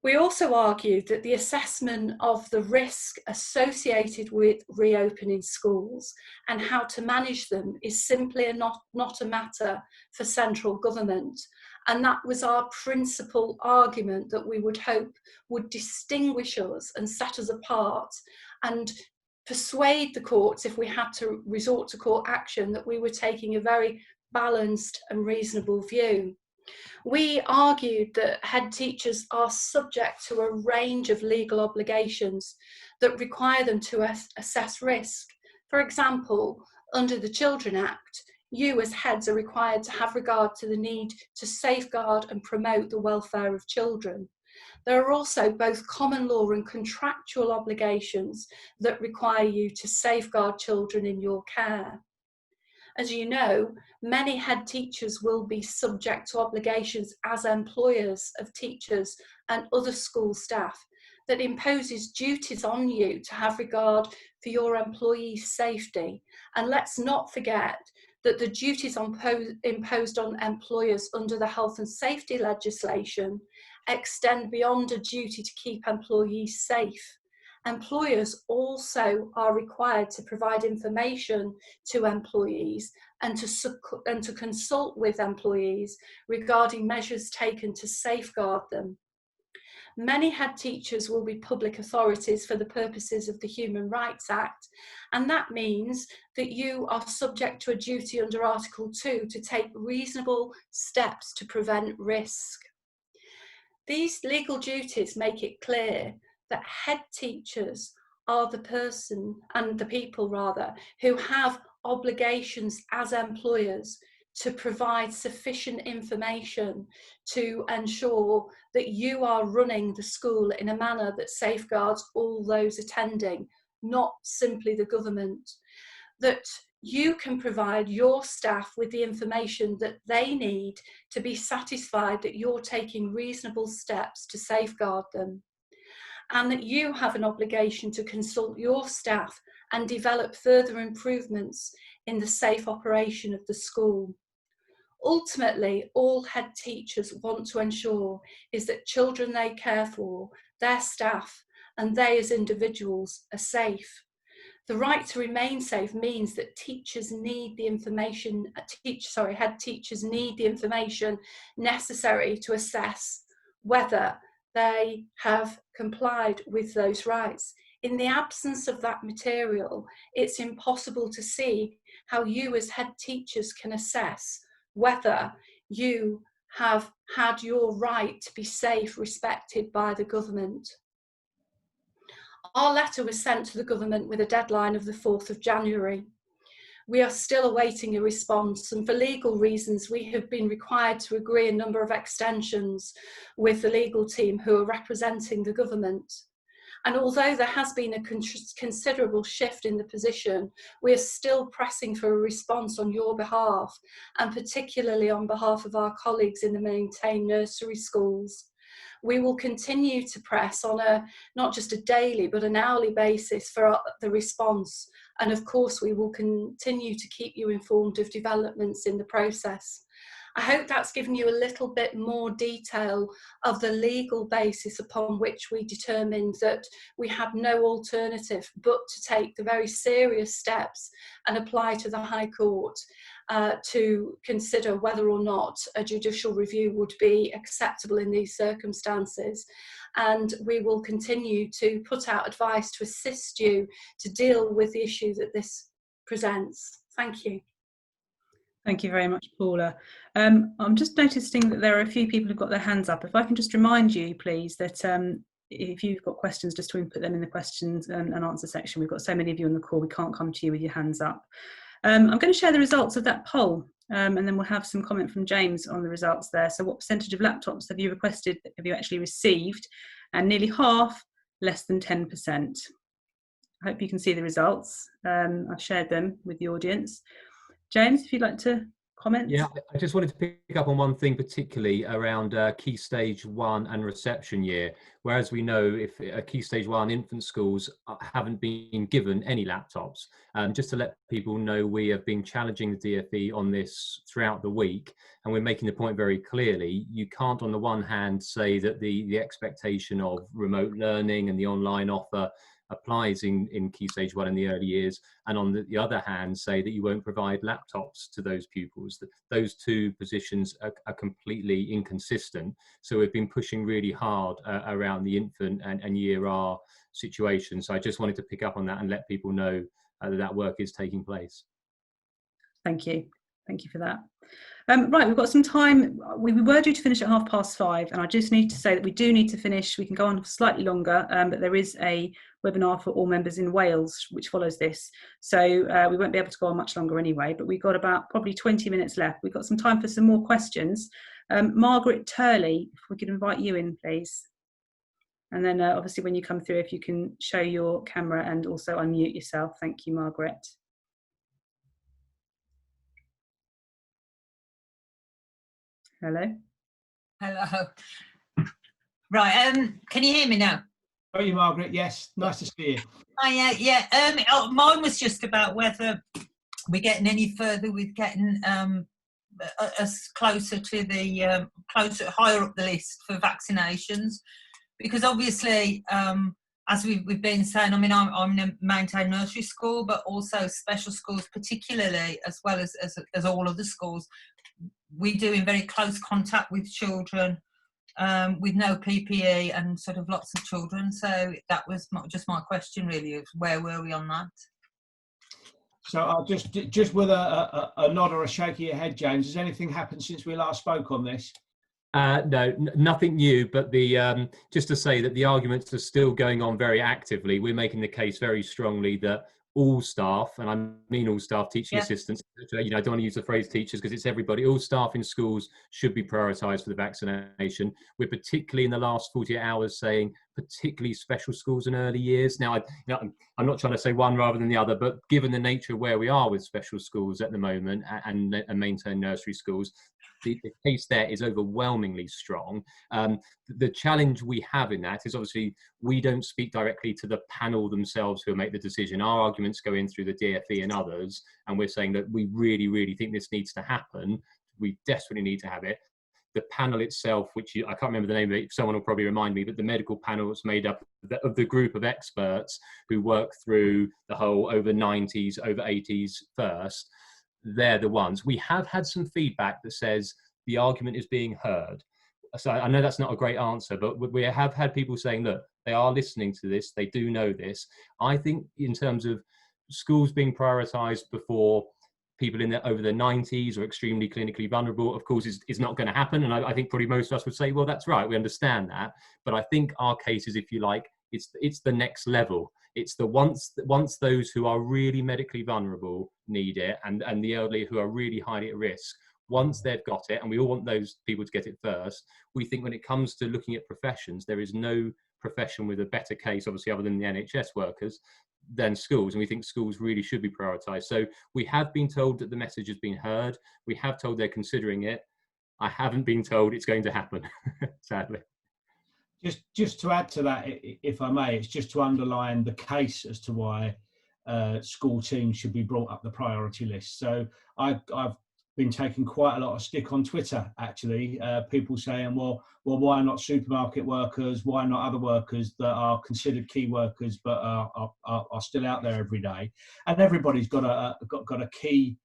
Speaker 8: We also argued that the assessment of the risk associated with reopening schools and how to manage them is simply not a matter for central government. And that was our principal argument that we would hope would distinguish us and set us apart and persuade the courts, if we had to resort to court action, that we were taking a very balanced and reasonable view. We argued that head teachers are subject to a range of legal obligations that require them to assess risk. For example, under the Children Act, you as heads are required to have regard to the need to safeguard and promote the welfare of children. There are also both common law and contractual obligations that require you to safeguard children in your care. As you know, many head teachers will be subject to obligations as employers of teachers and other school staff that imposes duties on you to have regard for your employees' safety. And let's not forget that the duties imposed on employers under the health and safety legislation extend beyond a duty to keep employees safe. Employers also are required to provide information to employees and to consult with employees regarding measures taken to safeguard them. Many head teachers will be public authorities for the purposes of the Human Rights Act, and that means that you are subject to a duty under Article 2 to take reasonable steps to prevent risk. These legal duties make it clear that head teachers are the person, and the people rather, who have obligations as employers to provide sufficient information to ensure that you are running the school in a manner that safeguards all those attending, not simply the government. That you can provide your staff with the information that they need to be satisfied that you're taking reasonable steps to safeguard them. And that you have an obligation to consult your staff and develop further improvements in the safe operation of the school. Ultimately, all head teachers want to ensure is that children they care for, their staff, and they as individuals are safe. The right to remain safe means that teachers need the information, head teachers need the information necessary to assess whether they have complied with those rights. In the absence of that material, it's impossible to see how you as head teachers can assess whether you have had your right to be safe respected by the government. Our letter was sent to the government with a deadline of the 4th of January. We are still awaiting a response, and for legal reasons we have been required to agree a number of extensions with the legal team who are representing the government. And although there has been a considerable shift in the position, we are still pressing for a response on your behalf, and particularly on behalf of our colleagues in the maintained nursery schools. We will continue to press on not just a daily but an hourly basis for the response, and of course we will continue to keep you informed of developments in the process. I hope that's given you a little bit more detail of the legal basis upon which we determined that we had no alternative but to take the very serious steps and apply to the High Court to consider whether or not a judicial review would be acceptable in these circumstances. And we will continue to put out advice to assist you to deal with the issue that this presents. Thank you.
Speaker 1: Thank you very much, Paula. I'm just noticing that there are a few people who've got their hands up. If I can just remind you, please, that if you've got questions, just to input them in the questions and answer section. We've got so many of you on the call, we can't come to you with your hands up. I'm going to share the results of that poll, and then we'll have some comment from James on the results there. So what percentage of laptops have you requested, have you actually received? And nearly half, less than 10%. I hope you can see the results. I've shared them with the audience. James, if you'd like to comment.
Speaker 4: Yeah, I just wanted to pick up on one thing particularly around Key Stage 1 and reception year. Whereas we know if Key Stage 1 infant schools haven't been given any laptops, just to let people know, we have been challenging the DfE on this throughout the week, and we're making the point very clearly. You can't on the one hand say that the expectation of remote learning and the online offer applies in Key Stage 1 in the early years, and on the other hand say that you won't provide laptops to those pupils. Those two positions are completely inconsistent. So we've been pushing really hard around the infant and year R situation. So I just wanted to pick up on that and let people know that work is taking place.
Speaker 1: Thank you. Thank you for that. Right, we've got some time. We were due to finish at 5:30, and I just need to say that we do need to finish. We can go on slightly longer, but there is a webinar for all members in Wales, which follows this. So we won't be able to go on much longer anyway, but we've got about probably 20 minutes left. We've got some time for some more questions. Margaret Turley, if we could invite you in, please. And then obviously when you come through, if you can show your camera and also unmute yourself. Thank you, Margaret. Hello.
Speaker 9: Hello. Right. Can you hear me now?
Speaker 2: Oh, you, Margaret. Yes. Nice to see you.
Speaker 9: Yeah. Mine was just about whether we're getting any further with getting us closer to the higher up the list for vaccinations, because obviously, as we've been saying, I mean, I'm in a maintained nursery school, but also special schools, particularly, as well as all other schools. We do in very close contact with children with no PPE and sort of lots of children. So that was just my question really, of where were we on that?
Speaker 2: So I'll just with a nod or a shake of your head, James, has anything happened since we last spoke on this?
Speaker 4: No, nothing new, but just to say that the arguments are still going on very actively. We're making the case very strongly that all staff, and I mean all staff, teaching assistants, you know, I don't want to use the phrase teachers because it's everybody, all staff in schools should be prioritised for the vaccination. We're particularly in the last 48 hours saying particularly special schools and early years. Now, I'm not trying to say one rather than the other, but given the nature of where we are with special schools at the moment and maintained nursery schools, the case there is overwhelmingly strong. The challenge we have in that is obviously we don't speak directly to the panel themselves who make the decision. Our arguments go in through the DfE and others, and we're saying that we really, really think this needs to happen. We desperately need to have it. The panel itself, which I can't remember the name of it, someone will probably remind me, but the medical panel is made up of the group of experts who work through the whole over 90s, over 80s first. They're the ones. We have had some feedback that says the argument is being heard. So I know that's not a great answer, but we have had people saying, look, they are listening to this, they do know this. I think in terms of schools being prioritised before people over the 90s or extremely clinically vulnerable, of course, is not going to happen. And I think probably most of us would say, well, that's right, we understand that. But I think our case is, if you like, it's the next level. It's the once those who are really medically vulnerable need it, and the elderly who are really highly at risk, once they've got it, and we all want those people to get it first, we think when it comes to looking at professions, there is no profession with a better case, obviously, other than the NHS workers, than schools. And we think schools really should be prioritised. So we have been told that the message has been heard. We have told they're considering it. I haven't been told it's going to happen, sadly.
Speaker 2: Just to add to that, if I may, it's just to underline the case as to why school teams should be brought up the priority list. So I've been taking quite a lot of stick on Twitter, actually. People saying, well, why not supermarket workers? Why not other workers that are considered key workers but are still out there every day? And everybody's got a key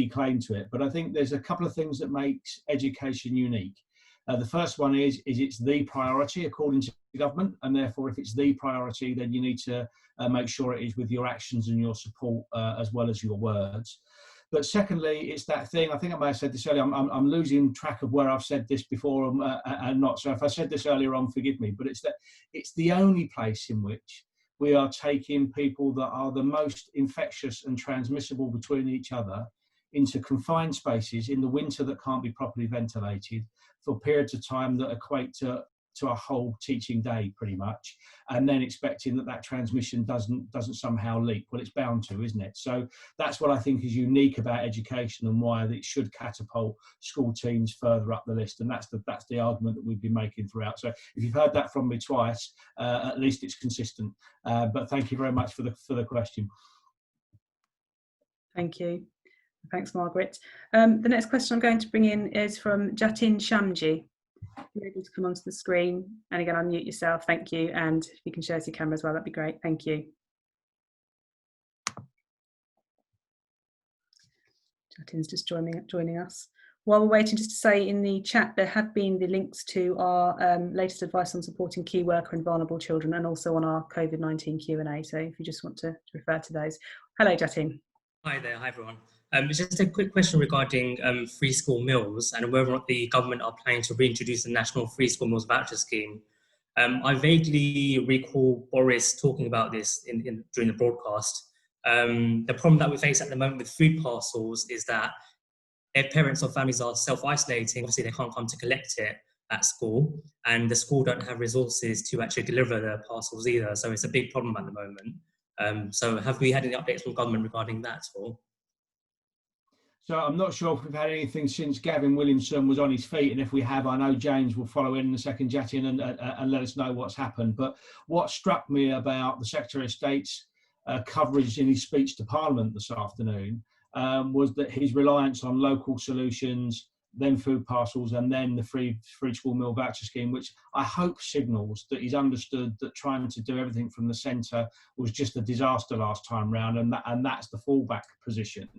Speaker 2: claim to it. But I think there's a couple of things that makes education unique. The first one is it's the priority according to the government, and therefore if it's the priority, then you need to make sure it is with your actions and your support as well as your words. But secondly, it's that thing, I think I may have said this earlier, I'm losing track of where I've said this before and not. So if I said this earlier on, forgive me, but it's that it's the only place in which we are taking people that are the most infectious and transmissible between each other into confined spaces in the winter that can't be properly ventilated for periods of time that equate to a whole teaching day pretty much, and then expecting that transmission doesn't somehow leak. Well, it's bound to, isn't it? So that's what I think is unique about education and why it should catapult school teams further up the list, and that's the argument that we've been making throughout. So if you've heard that from me twice, at least it's consistent. But thank you very much for the question.
Speaker 1: Thank you. Thanks, Margaret. The next question I'm going to bring in is from Jatin Shamji. You're able to come onto the screen, and again, unmute yourself. Thank you, and if you can share your camera as well, that'd be great. Thank you. Jatin's just joining us. While we're waiting, just to say in the chat there have been the links to our latest advice on supporting key worker and vulnerable children, and also on our COVID-19 Q&A. So if you just want to refer to those. Hello, Jatin.
Speaker 10: Hi there. Hi, everyone. Just a quick question regarding free school meals and whether or not the government are planning to reintroduce the National Free School Meals Voucher Scheme. I vaguely recall Boris talking about this during the broadcast. The problem that we face at the moment with food parcels is that if parents or families are self-isolating, obviously they can't come to collect it at school, and the school don't have resources to actually deliver the parcels either. So it's a big problem at the moment. So have we had any updates from government regarding that at all?
Speaker 2: So I'm not sure if we've had anything since Gavin Williamson was on his feet, and if we have, I know James will follow in a second, Jatin, and let us know what's happened. But what struck me about the Secretary of State's coverage in his speech to Parliament this afternoon was that his reliance on local solutions, then food parcels, and then the free school meal voucher scheme, which I hope signals that he's understood that trying to do everything from the centre was just a disaster last time round, and that's the fallback position.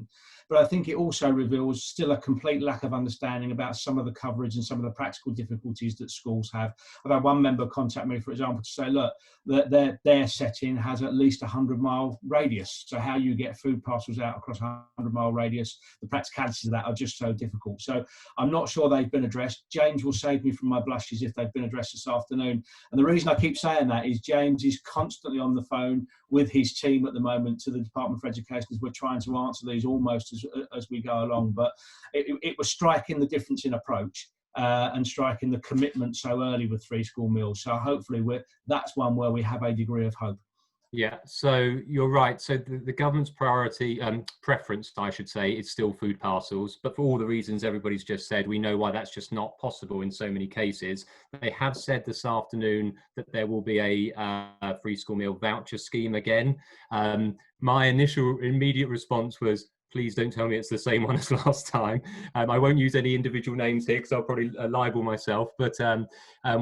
Speaker 2: But I think it also reveals still a complete lack of understanding about some of the coverage and some of the practical difficulties that schools have. I've had one member contact me, for example, to say, look, that their setting has at least a 100-mile radius. So how you get food parcels out across a 100-mile radius, the practicalities of that are just so difficult. So I'm not sure they've been addressed. James will save me from my blushes if they've been addressed this afternoon. And the reason I keep saying that is James is constantly on the phone with his team at the moment to the Department for Education as we're trying to answer these almost as we go along. But it was striking the difference in approach and striking the commitment so early with free school meals. So hopefully that's one where we have a degree of hope.
Speaker 4: Yeah, so you're right. So the government's priority, preference, I should say, is still food parcels. But for all the reasons everybody's just said, we know why that's just not possible in so many cases. They have said this afternoon that there will be a free school meal voucher scheme again. My initial immediate response was, please don't tell me it's the same one as last time. I won't use any individual names here because I'll probably libel myself. But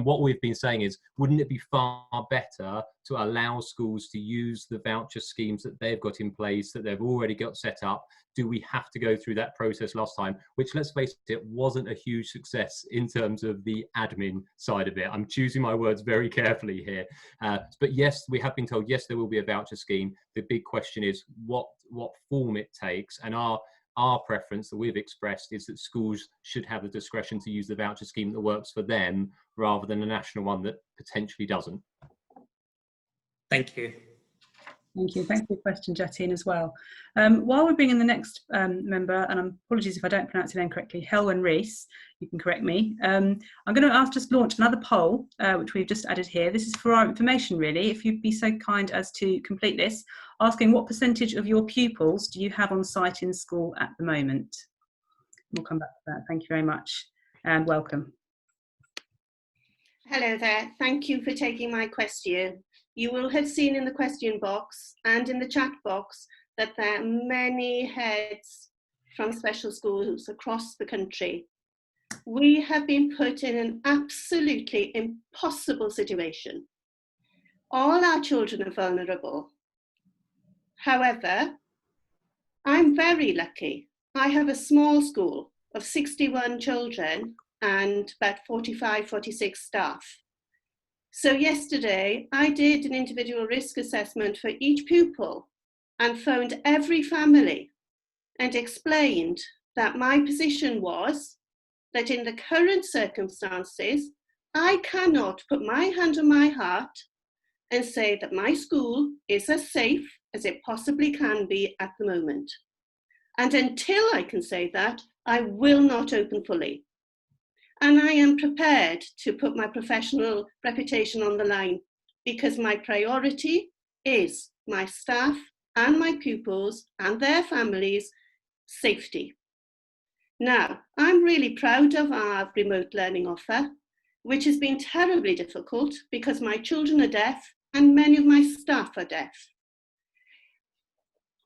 Speaker 4: what we've been saying is, wouldn't it be far better to allow schools to use the voucher schemes that they've got in place, that they've already got set up? Do we have to go through that process last time? Which, let's face it, wasn't a huge success in terms of the admin side of it. I'm choosing my words very carefully here. But yes, we have been told, yes, there will be a voucher scheme. The big question is what form it takes. And our preference that we've expressed is that schools should have the discretion to use the voucher scheme that works for them rather than a national one that potentially doesn't.
Speaker 10: Thank you.
Speaker 1: Thank you. Thanks for your question, Jatin, as well. While we're bringing the next member, and apologies if I don't pronounce your name correctly, Helwen Rees, you can correct me. I'm going to ask just launch another poll, which we've just added here. This is for our information, really. If you'd be so kind as to complete this, asking what percentage of your pupils do you have on site in school at the moment? We'll come back to that. Thank you very much and welcome.
Speaker 11: Hello there. Thank you for taking my question. You will have seen in the question box and in the chat box that there are many heads from special schools across the country. We have been put in an absolutely impossible situation. All our children are vulnerable. However, I'm very lucky. I have a small school of 61 children and about 45, 46 staff. So yesterday, I did an individual risk assessment for each pupil and phoned every family and explained that my position was that in the current circumstances, I cannot put my hand on my heart and say that my school is as safe as it possibly can be at the moment. And until I can say that, I will not open fully. And I am prepared to put my professional reputation on the line because my priority is my staff and my pupils and their families' safety. Now, I'm really proud of our remote learning offer, which has been terribly difficult because my children are deaf and many of my staff are deaf.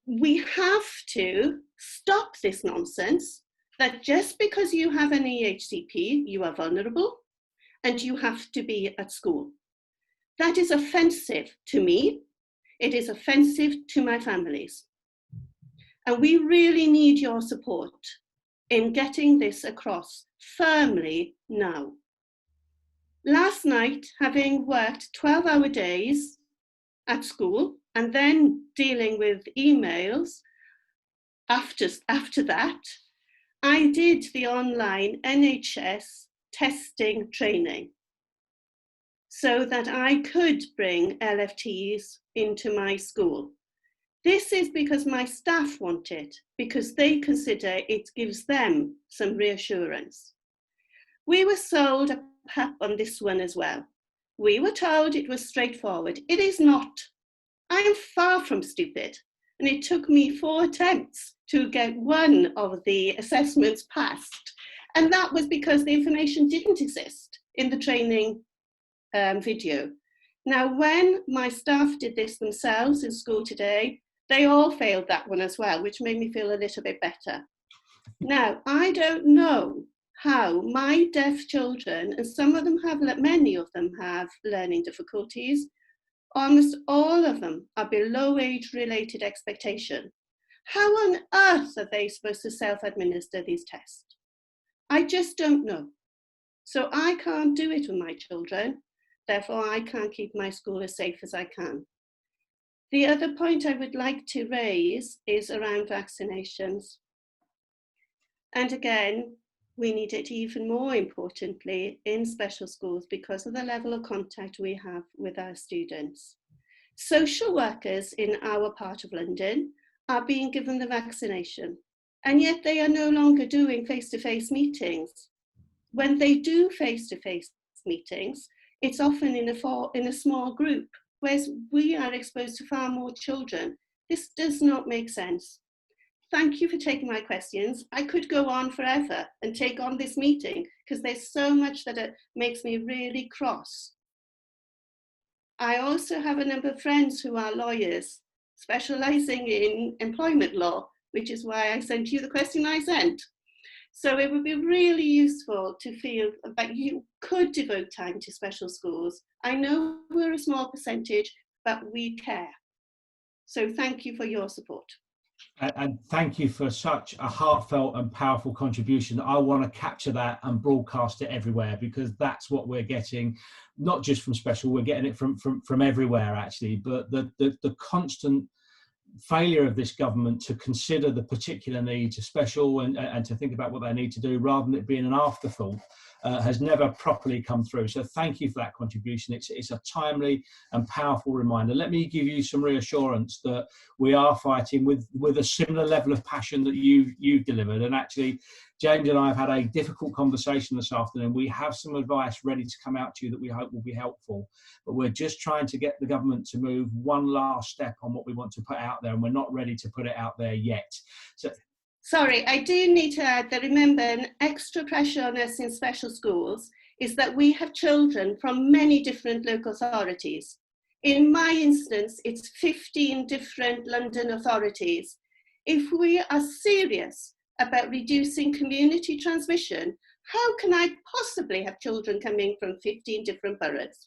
Speaker 11: We have to stop this nonsense that just because you have an EHCP, you are vulnerable and you have to be at school. That is offensive to me. It is offensive to my families. And we really need your support in getting this across firmly now. Last night, having worked 12-hour days at school and then dealing with emails after that, I did the online NHS testing training so that I could bring LFTs into my school. This is because my staff want it, because they consider it gives them some reassurance. We were sold a pep on this one as well. We were told it was straightforward. It is not. I am far from stupid, and it took me 4 attempts to get one of the assessments passed. And that was because the information didn't exist in the training video. Now, when my staff did this themselves in school today, they all failed that one as well, which made me feel a little bit better. Now, I don't know how my deaf children, and some of them have, many of them have learning difficulties, almost all of them are below age-related expectation. How on earth are they supposed to self-administer these tests? I just don't know. So I can't do it with my children. Therefore, I can't keep my school as safe as I can. The other point I would like to raise is around vaccinations. And again, we need it even more importantly in special schools because of the level of contact we have with our students. Social workers in our part of London are being given the vaccination, and yet they are no longer doing face-to-face meetings. When they do face-to-face meetings, it's often in a small group, whereas we are exposed to far more children. This does not make sense. Thank you for taking my questions. I could go on forever and take on this meeting because there's so much that it makes me really cross. I also have a number of friends who are lawyers specializing in employment law, which is why I sent you the question I sent. So it would be really useful to feel that you could devote time to special schools. I know we're a small percentage, but we care. So thank you for your support.
Speaker 2: And thank you for such a heartfelt and powerful contribution. I want to capture that and broadcast it everywhere because that's what we're getting, not just from special, we're getting it from everywhere actually, but the constant failure of this government to consider the particular needs of special and to think about what they need to do rather than it being an afterthought has never properly come through. So thank you for that contribution. It's a timely and powerful reminder. Let me give you some reassurance that we are fighting with a similar level of passion that you've delivered. And actually, James and I have had a difficult conversation this afternoon. We have some advice ready to come out to you that we hope will be helpful, but we're just trying to get the government to move one last step on what we want to put out there, and we're not ready to put it out there yet. So,
Speaker 11: sorry, I do need to add that remember, an extra pressure on us in special schools is that we have children from many different local authorities. In my instance, it's 15 different London authorities. If we are serious about reducing community transmission, how can I possibly have children coming from 15 different boroughs?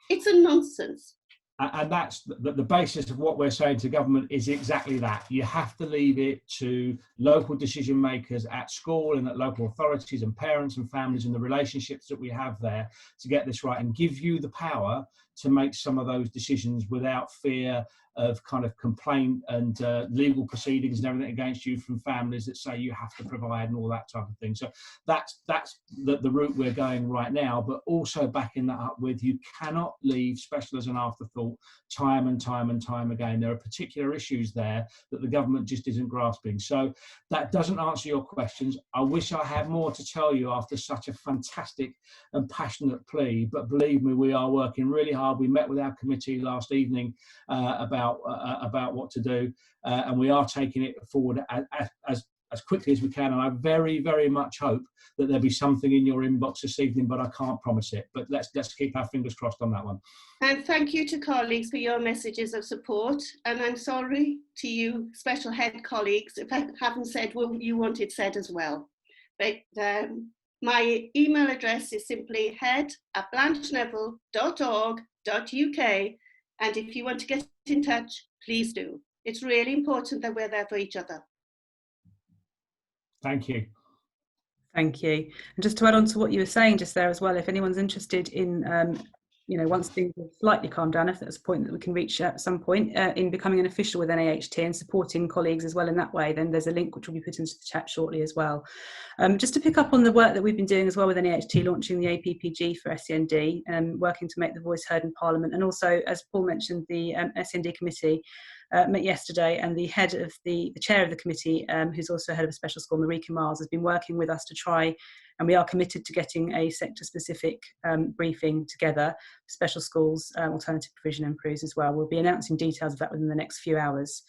Speaker 11: It's a nonsense.
Speaker 2: And that's the basis of what we're saying to government is exactly that. You have to leave it to local decision makers at school and at local authorities and parents and families and the relationships that we have there to get this right and give you the power to make some of those decisions without fear of kind of complaint and legal proceedings and everything against you from families that say you have to provide and all that type of thing. So that's the route we're going right now, but also backing that up with, you cannot leave special as an afterthought time and time and time again. There are particular issues there that the government just isn't grasping. So that doesn't answer your questions. I wish I had more to tell you after such a fantastic and passionate plea, but believe me, we are working really hard. We met with our committee last evening about what to do, and we are taking it forward as quickly as we can. And I very, very much hope that there'll be something in your inbox this evening, but I can't promise it. But let's keep our fingers crossed on that one.
Speaker 11: And thank you to colleagues for your messages of support. And I'm sorry to you, special head colleagues, if I haven't said what you wanted said as well. But my email address is simply head@blanchneville.org.uk. And if you want to get in touch, please do. It's really important that we're there for each other.
Speaker 2: Thank you.
Speaker 1: Thank you. And just to add on to what you were saying just there as well, if anyone's interested in, once things have slightly calmed down, if that's a point that we can reach at some point, in becoming an official with NAHT and supporting colleagues as well in that way, then there's a link which will be put into the chat shortly as well. Just to pick up on the work that we've been doing as well with NAHT, launching the APPG for SEND, working to make the voice heard in Parliament, and also, as Paul mentioned, the SEND committee met yesterday, and the chair of the committee, who's also head of a special school, Marika Miles, has been working with us to try, and we are committed to getting a sector-specific briefing together, special schools, alternative provision and PRUs as well. We'll be announcing details of that within the next few hours.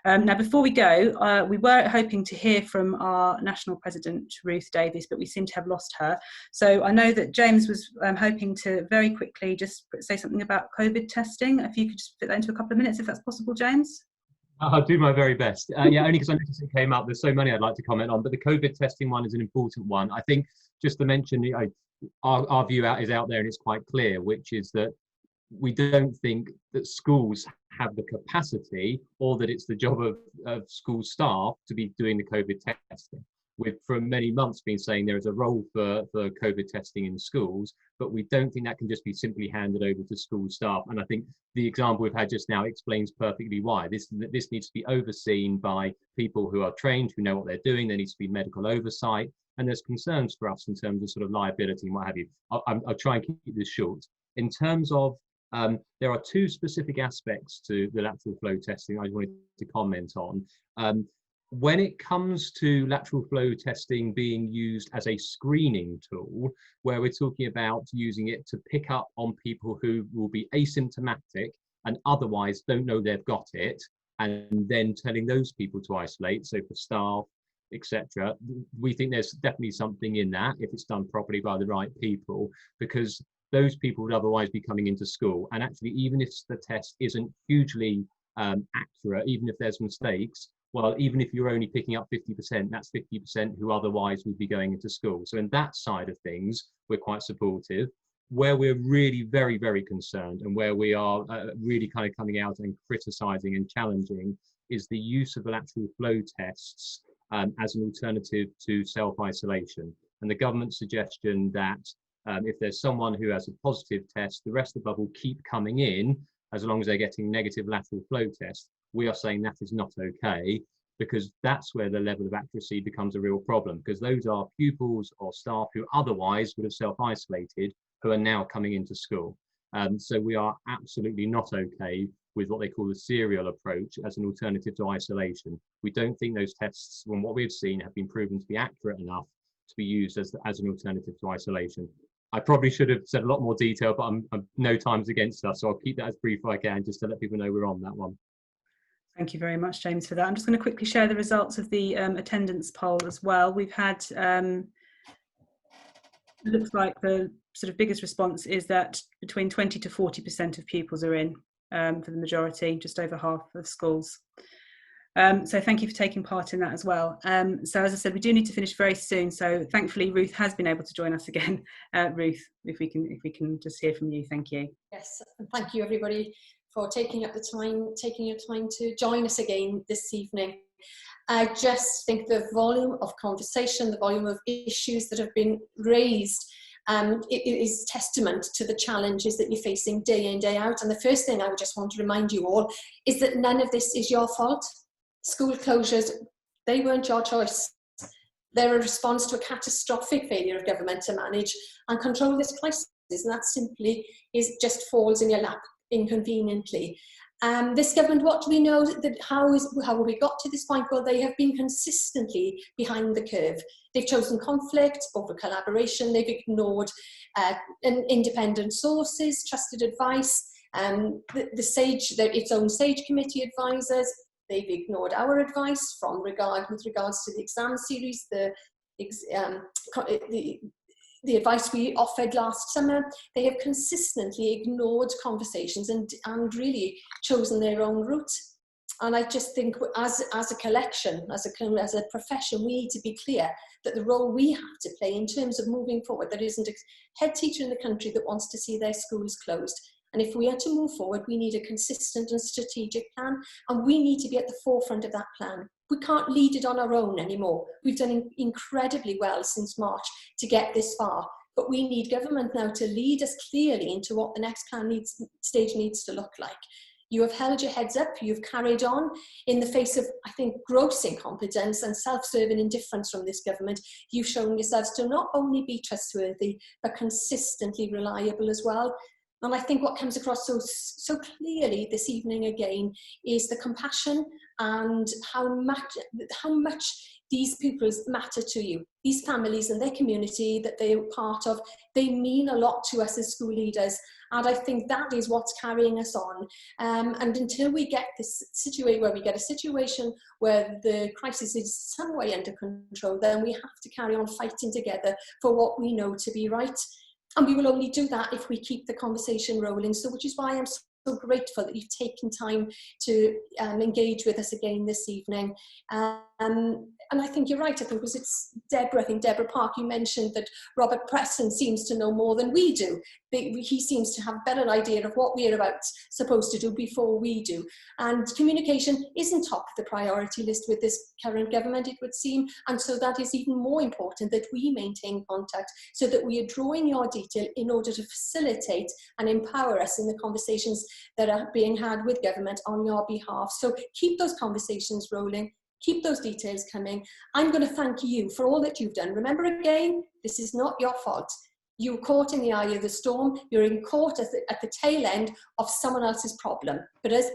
Speaker 1: Now, before we go, we were hoping to hear from our national president, Ruth Davies, but we seem to have lost her. So I know that James was hoping to very quickly just say something about COVID testing. If you could just fit that into a couple of minutes, if that's possible, James.
Speaker 4: I'll do my very best. Yeah, only because I noticed it came up. There's so many I'd like to comment on, but the COVID testing one is an important one. I think just to mention, our view is out there, and it's quite clear, which is that we don't think that schools have the capacity, or that it's the job of school staff to be doing the COVID testing. We've for many months been saying there is a role for COVID testing in schools, but we don't think that can just be simply handed over to school staff. And I think the example we've had just now explains perfectly why. This needs to be overseen by people who are trained, who know what they're doing. There needs to be medical oversight, and there's concerns for us in terms of sort of liability and what have you. I'll try and keep this short. In terms of there are two specific aspects to the lateral flow testing I wanted to comment on. When it comes to lateral flow testing being used as a screening tool, where we're talking about using it to pick up on people who will be asymptomatic and otherwise don't know they've got it, and then telling those people to isolate, so for staff, etc., we think there's definitely something in that if it's done properly by the right people, because those people would otherwise be coming into school. And actually, even if the test isn't hugely accurate, even if there's mistakes, well, even if you're only picking up 50%, that's 50% who otherwise would be going into school. So in that side of things, we're quite supportive. Where we're really very, very concerned, and where we are really kind of coming out and criticising and challenging, is the use of lateral flow tests as an alternative to self-isolation. And the government's suggestion that if there's someone who has a positive test, the rest of the bubble keep coming in as long as they're getting negative lateral flow tests. We are saying that is not okay, because that's where the level of accuracy becomes a real problem, because those are pupils or staff who otherwise would have self-isolated, who are now coming into school. So we are absolutely not okay with what they call the serial approach as an alternative to isolation. We don't think those tests, from what we've seen, have been proven to be accurate enough to be used as an alternative to isolation. I probably should have said a lot more detail, but I'm no time's against us, so I'll keep that as brief as I can, just to let people know we're on that one.
Speaker 1: Thank you very much, James, for that. I'm just going to quickly share the results of the attendance poll as well. We've had, it looks like the sort of biggest response is that between 20 to 40% of pupils are in for the majority, just over half of schools. So thank you for taking part in that as well. So as I said, we do need to finish very soon. So thankfully, Ruth has been able to join us again. Ruth, if we can just hear from you, thank you.
Speaker 12: Yes, and thank you everybody for taking your time to join us again this evening. I just think the volume of conversation, the volume of issues that have been raised it is testament to the challenges that you're facing day in, day out. And the first thing I would just want to remind you all is that none of this is your fault. School closures, they weren't your choice. They're a response to a catastrophic failure of government to manage and control this crisis. And that simply just falls in your lap inconveniently. This government, what do we know? That how we got to this point? Well, they have been consistently behind the curve. They've chosen conflict over collaboration. They've ignored independent sources, trusted advice, its own SAGE committee advisors. They've ignored our advice with regards to the exam series, the advice we offered last summer. They have consistently ignored conversations and really chosen their own route. And I just think as a collection, as a profession, we need to be clear that the role we have to play in terms of moving forward, there isn't a head teacher in the country that wants to see their schools closed. And if we are to move forward, we need a consistent and strategic plan, and we need to be at the forefront of that plan. We can't lead it on our own anymore. We've done incredibly well since March to get this far, but we need government now to lead us clearly into what the next plan stage needs to look like. You have held your heads up, you've carried on in the face of, I think, gross incompetence and self-serving indifference from this government. You've shown yourselves to not only be trustworthy, but consistently reliable as well. And I think what comes across so clearly this evening again is the compassion and how much these pupils matter to you. These families and their community that they are part of, they mean a lot to us as school leaders. And I think that is what's carrying us on. And until we get this situation where the crisis is some way under control, then we have to carry on fighting together for what we know to be right. And we will only do that if we keep the conversation rolling. So, which is why I'm so grateful that you've taken time to engage with us again this evening. And I think you're right. I think it's Deborah Park, you mentioned that Robert Preston seems to know more than we do. He seems to have a better idea of what we're supposed to do before we do. And communication isn't top of the priority list with this current government, it would seem. And so that is even more important that we maintain contact so that we are drawing your detail in order to facilitate and empower us in the conversations that are being had with government on your behalf. So keep those conversations rolling. Keep those details coming. I'm going to thank you for all that you've done. Remember again, this is not your fault. You were caught in the eye of the storm. You're in court at the tail end of someone else's problem. But as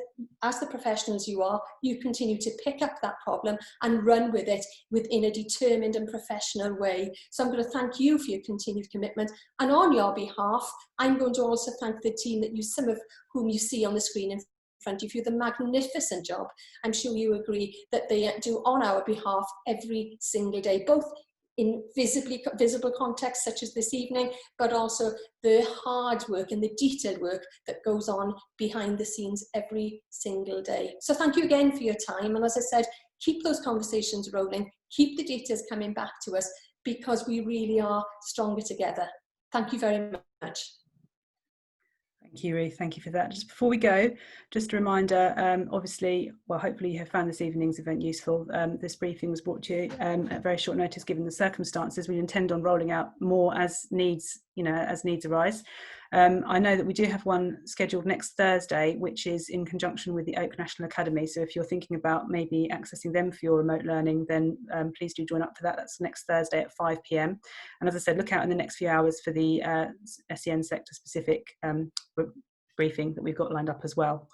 Speaker 12: the professionals you are, you continue to pick up that problem and run with it within a determined and professional way. So I'm going to thank you for your continued commitment. And on your behalf, I'm going to also thank the team some of whom you see on the screen in front of you, the magnificent job I'm sure you agree that they do on our behalf every single day, both in visible contexts such as this evening, but also the hard work and the detailed work that goes on behind the scenes every single day. So thank you again for your time, and as I said, keep those conversations rolling, keep the details coming back to us, because we really are stronger together. Thank you very much.
Speaker 1: Thank you, Ruth. Thank you for that. Just before we go, just a reminder, obviously, well, hopefully you have found this evening's event useful. This briefing was brought to you at very short notice given the circumstances. We intend on rolling out more as needs arise. I know that we do have one scheduled next Thursday, which is in conjunction with the Oak National Academy. So if you're thinking about maybe accessing them for your remote learning, then please do join up for that. That's next Thursday at 5 p.m. And as I said, look out in the next few hours for the SEN sector specific briefing that we've got lined up as well.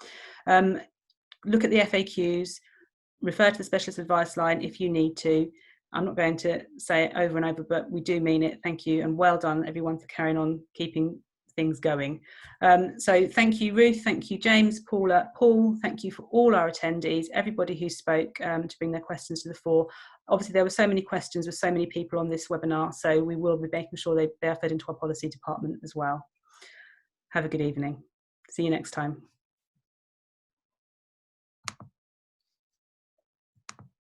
Speaker 1: Look at the FAQs, refer to the specialist advice line if you need to. I'm not going to say it over and over, but we do mean it. Thank you, and well done everyone for carrying on keeping things going. So thank you, Ruth, thank you, James, Paula, Paul, thank you for all our attendees, everybody who spoke to bring their questions to the fore. Obviously there were so many questions with so many people on this webinar, so we will be making sure they are fed into our policy department as well. Have a good evening. See you next time.